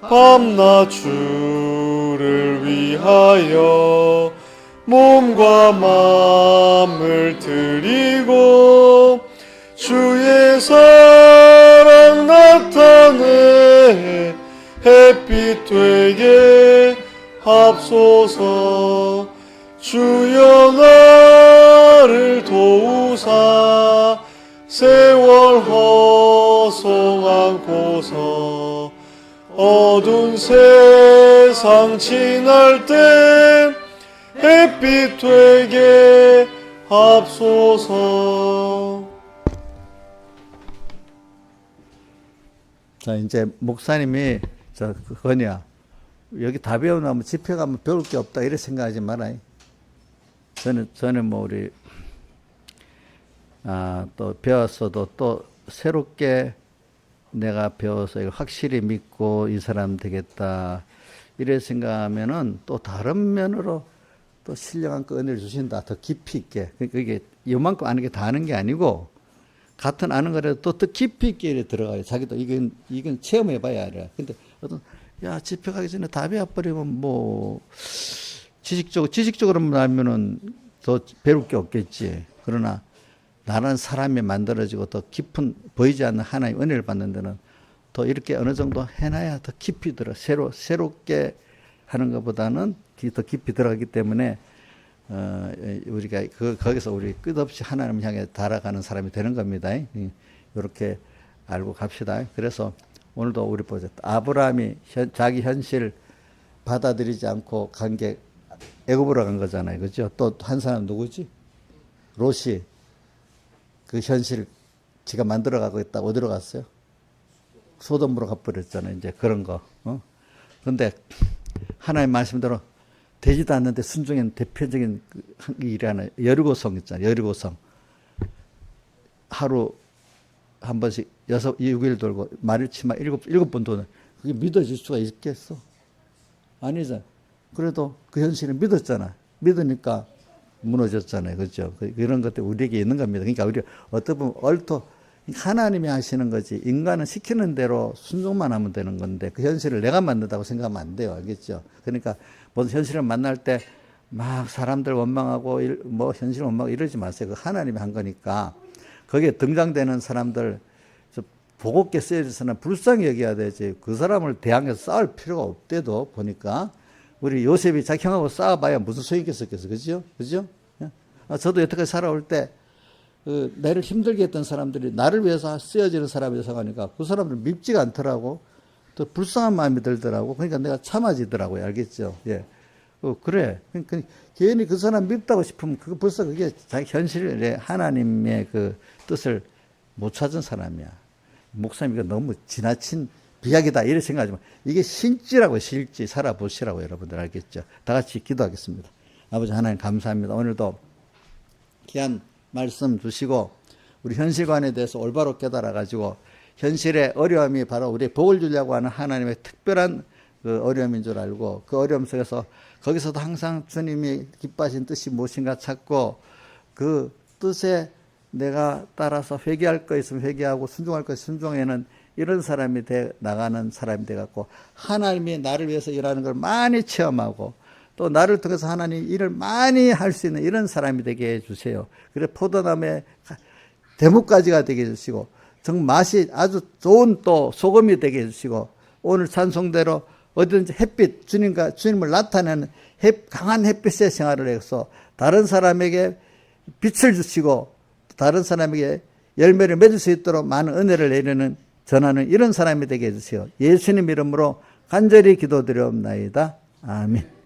밤낮 주를 위하여 몸과 마음을 드리고 주의 사랑 나타내 햇빛 되게 합소서. 주여 나를 도우사 세월 허송한고서. 어두운 세상 지날 때 햇빛 되게 합소서. 자, 이제 목사님이 건이야, 여기 다 배워나면 집회 가면 배울 게 없다 이래 생각하지 말아요. 저는 뭐 우리 또 배웠어도 또 새롭게 내가 배워서 이걸 확실히 믿고 이 사람 되겠다 이래 생각하면은 또 다른 면으로 또 신령한 그 은혜를 주신다. 더 깊이 있게. 그러니까 이게 요만큼 아는 게 다 아는 게 아니고 같은 아는 거라도 또 더 깊이 있게 들어가요. 자기도 이건 체험해 봐야 알아. 근데 어떤 집회 가기 전에 다 배워버리면 뭐 지식적으로만 알면은 더 배울 게 없겠지. 그러나 나는 사람이 만들어지고 더 깊은 보이지 않는 하나의 은혜를 받는 데는 더 이렇게 어느 정도 해놔야 더 깊이 들어. 새롭게 하는 것보다는 더 깊이 들어가기 때문에 우리가 거기서 우리 끝없이 하나님을 향해 달아가는 사람이 되는 겁니다. 이렇게 알고 갑시다. 그래서 오늘도 우리 보자. 아브라함이 자기 현실 받아들이지 않고 간 게 애굽으로 간 거잖아요. 그죠? 또 한 사람 누구지? 롯이 그 현실 지가 만들어 가고 있다. 어디로 갔어요? 소돔으로 가버렸잖아요. 이제 그런 거. 근데 하나님 말씀대로 되지도 않는데 순종한 대표적인 일이 하나, 여리고성 있잖아요. 여리고성. 하루 한 번씩 6일 돌고 말일치마 7번 도는 그게 믿어질 수가 있겠어? 아니잖아. 그래도 그 현실을 믿었잖아. 믿으니까 무너졌잖아요. 그렇죠? 이런 것들이 우리에게 있는 겁니다. 그러니까 우리 어떻게 보면 하나님이 하시는 거지. 인간은 시키는 대로 순종만 하면 되는 건데 그 현실을 내가 만든다고 생각하면 안 돼요. 알겠죠? 그러니까 모든 현실을 만날 때 막 사람들 원망하고 현실 원망하고 이러지 마세요. 그 하나님이 한 거니까 거기에 등장되는 사람들 보곱게 쓰여져서는 불쌍히 여겨야 되지. 그 사람을 대항해서 싸울 필요가 없대도 보니까 우리 요셉이 자기 형하고 싸워봐야 무슨 소용이 있겠어. 그죠? 그죠? 저도 여태까지 살아올 때 나를 힘들게 했던 사람들이 나를 위해서 쓰여지는 사람이 생각하니까 그 사람들 밉지가 않더라고. 또 불쌍한 마음이 들더라고. 그러니까 내가 참아지더라고요. 알겠죠? 예. 그래. 그러니까 괜히 그 사람 밉다고 싶으면 벌써 그게 자기 현실에 하나님의 그 뜻을 못 찾은 사람이야. 목사님 이거 너무 지나친 비약이다 이렇게 생각하지 마. 이게 신지라고 실지 살아보시라고 여러분들 알겠죠? 다 같이 기도하겠습니다. 아버지 하나님 감사합니다. 오늘도 귀한 말씀 주시고 우리 현실관에 대해서 올바로 깨달아가지고 현실의 어려움이 바로 우리 복을 주려고 하는 하나님의 특별한 그 어려움인 줄 알고 그 어려움 속에서 거기서도 항상 주님이 기뻐하신 뜻이 무엇인가 찾고 그 뜻에 내가 따라서 회개할 거 있으면 회개하고 순종할 거 있으면 순종하는 이런 사람이 돼 나가는 사람이 돼갖고 하나님이 나를 위해서 일하는 걸 많이 체험하고 또 나를 통해서 하나님 일을 많이 할 수 있는 이런 사람이 되게 해주세요. 그래 포도나무의 대목까지가 되게 해주시고 정말 맛이 아주 좋은 또 소금이 되게 해주시고 오늘 찬송대로 어디든지 햇빛 주님을 나타내는 강한 햇빛의 생활을 해서 다른 사람에게 빛을 주시고 다른 사람에게 열매를 맺을 수 있도록 많은 은혜를 내리는 전하는 이런 사람이 되게 해주세요. 예수님 이름으로 간절히 기도드리옵나이다. 아멘.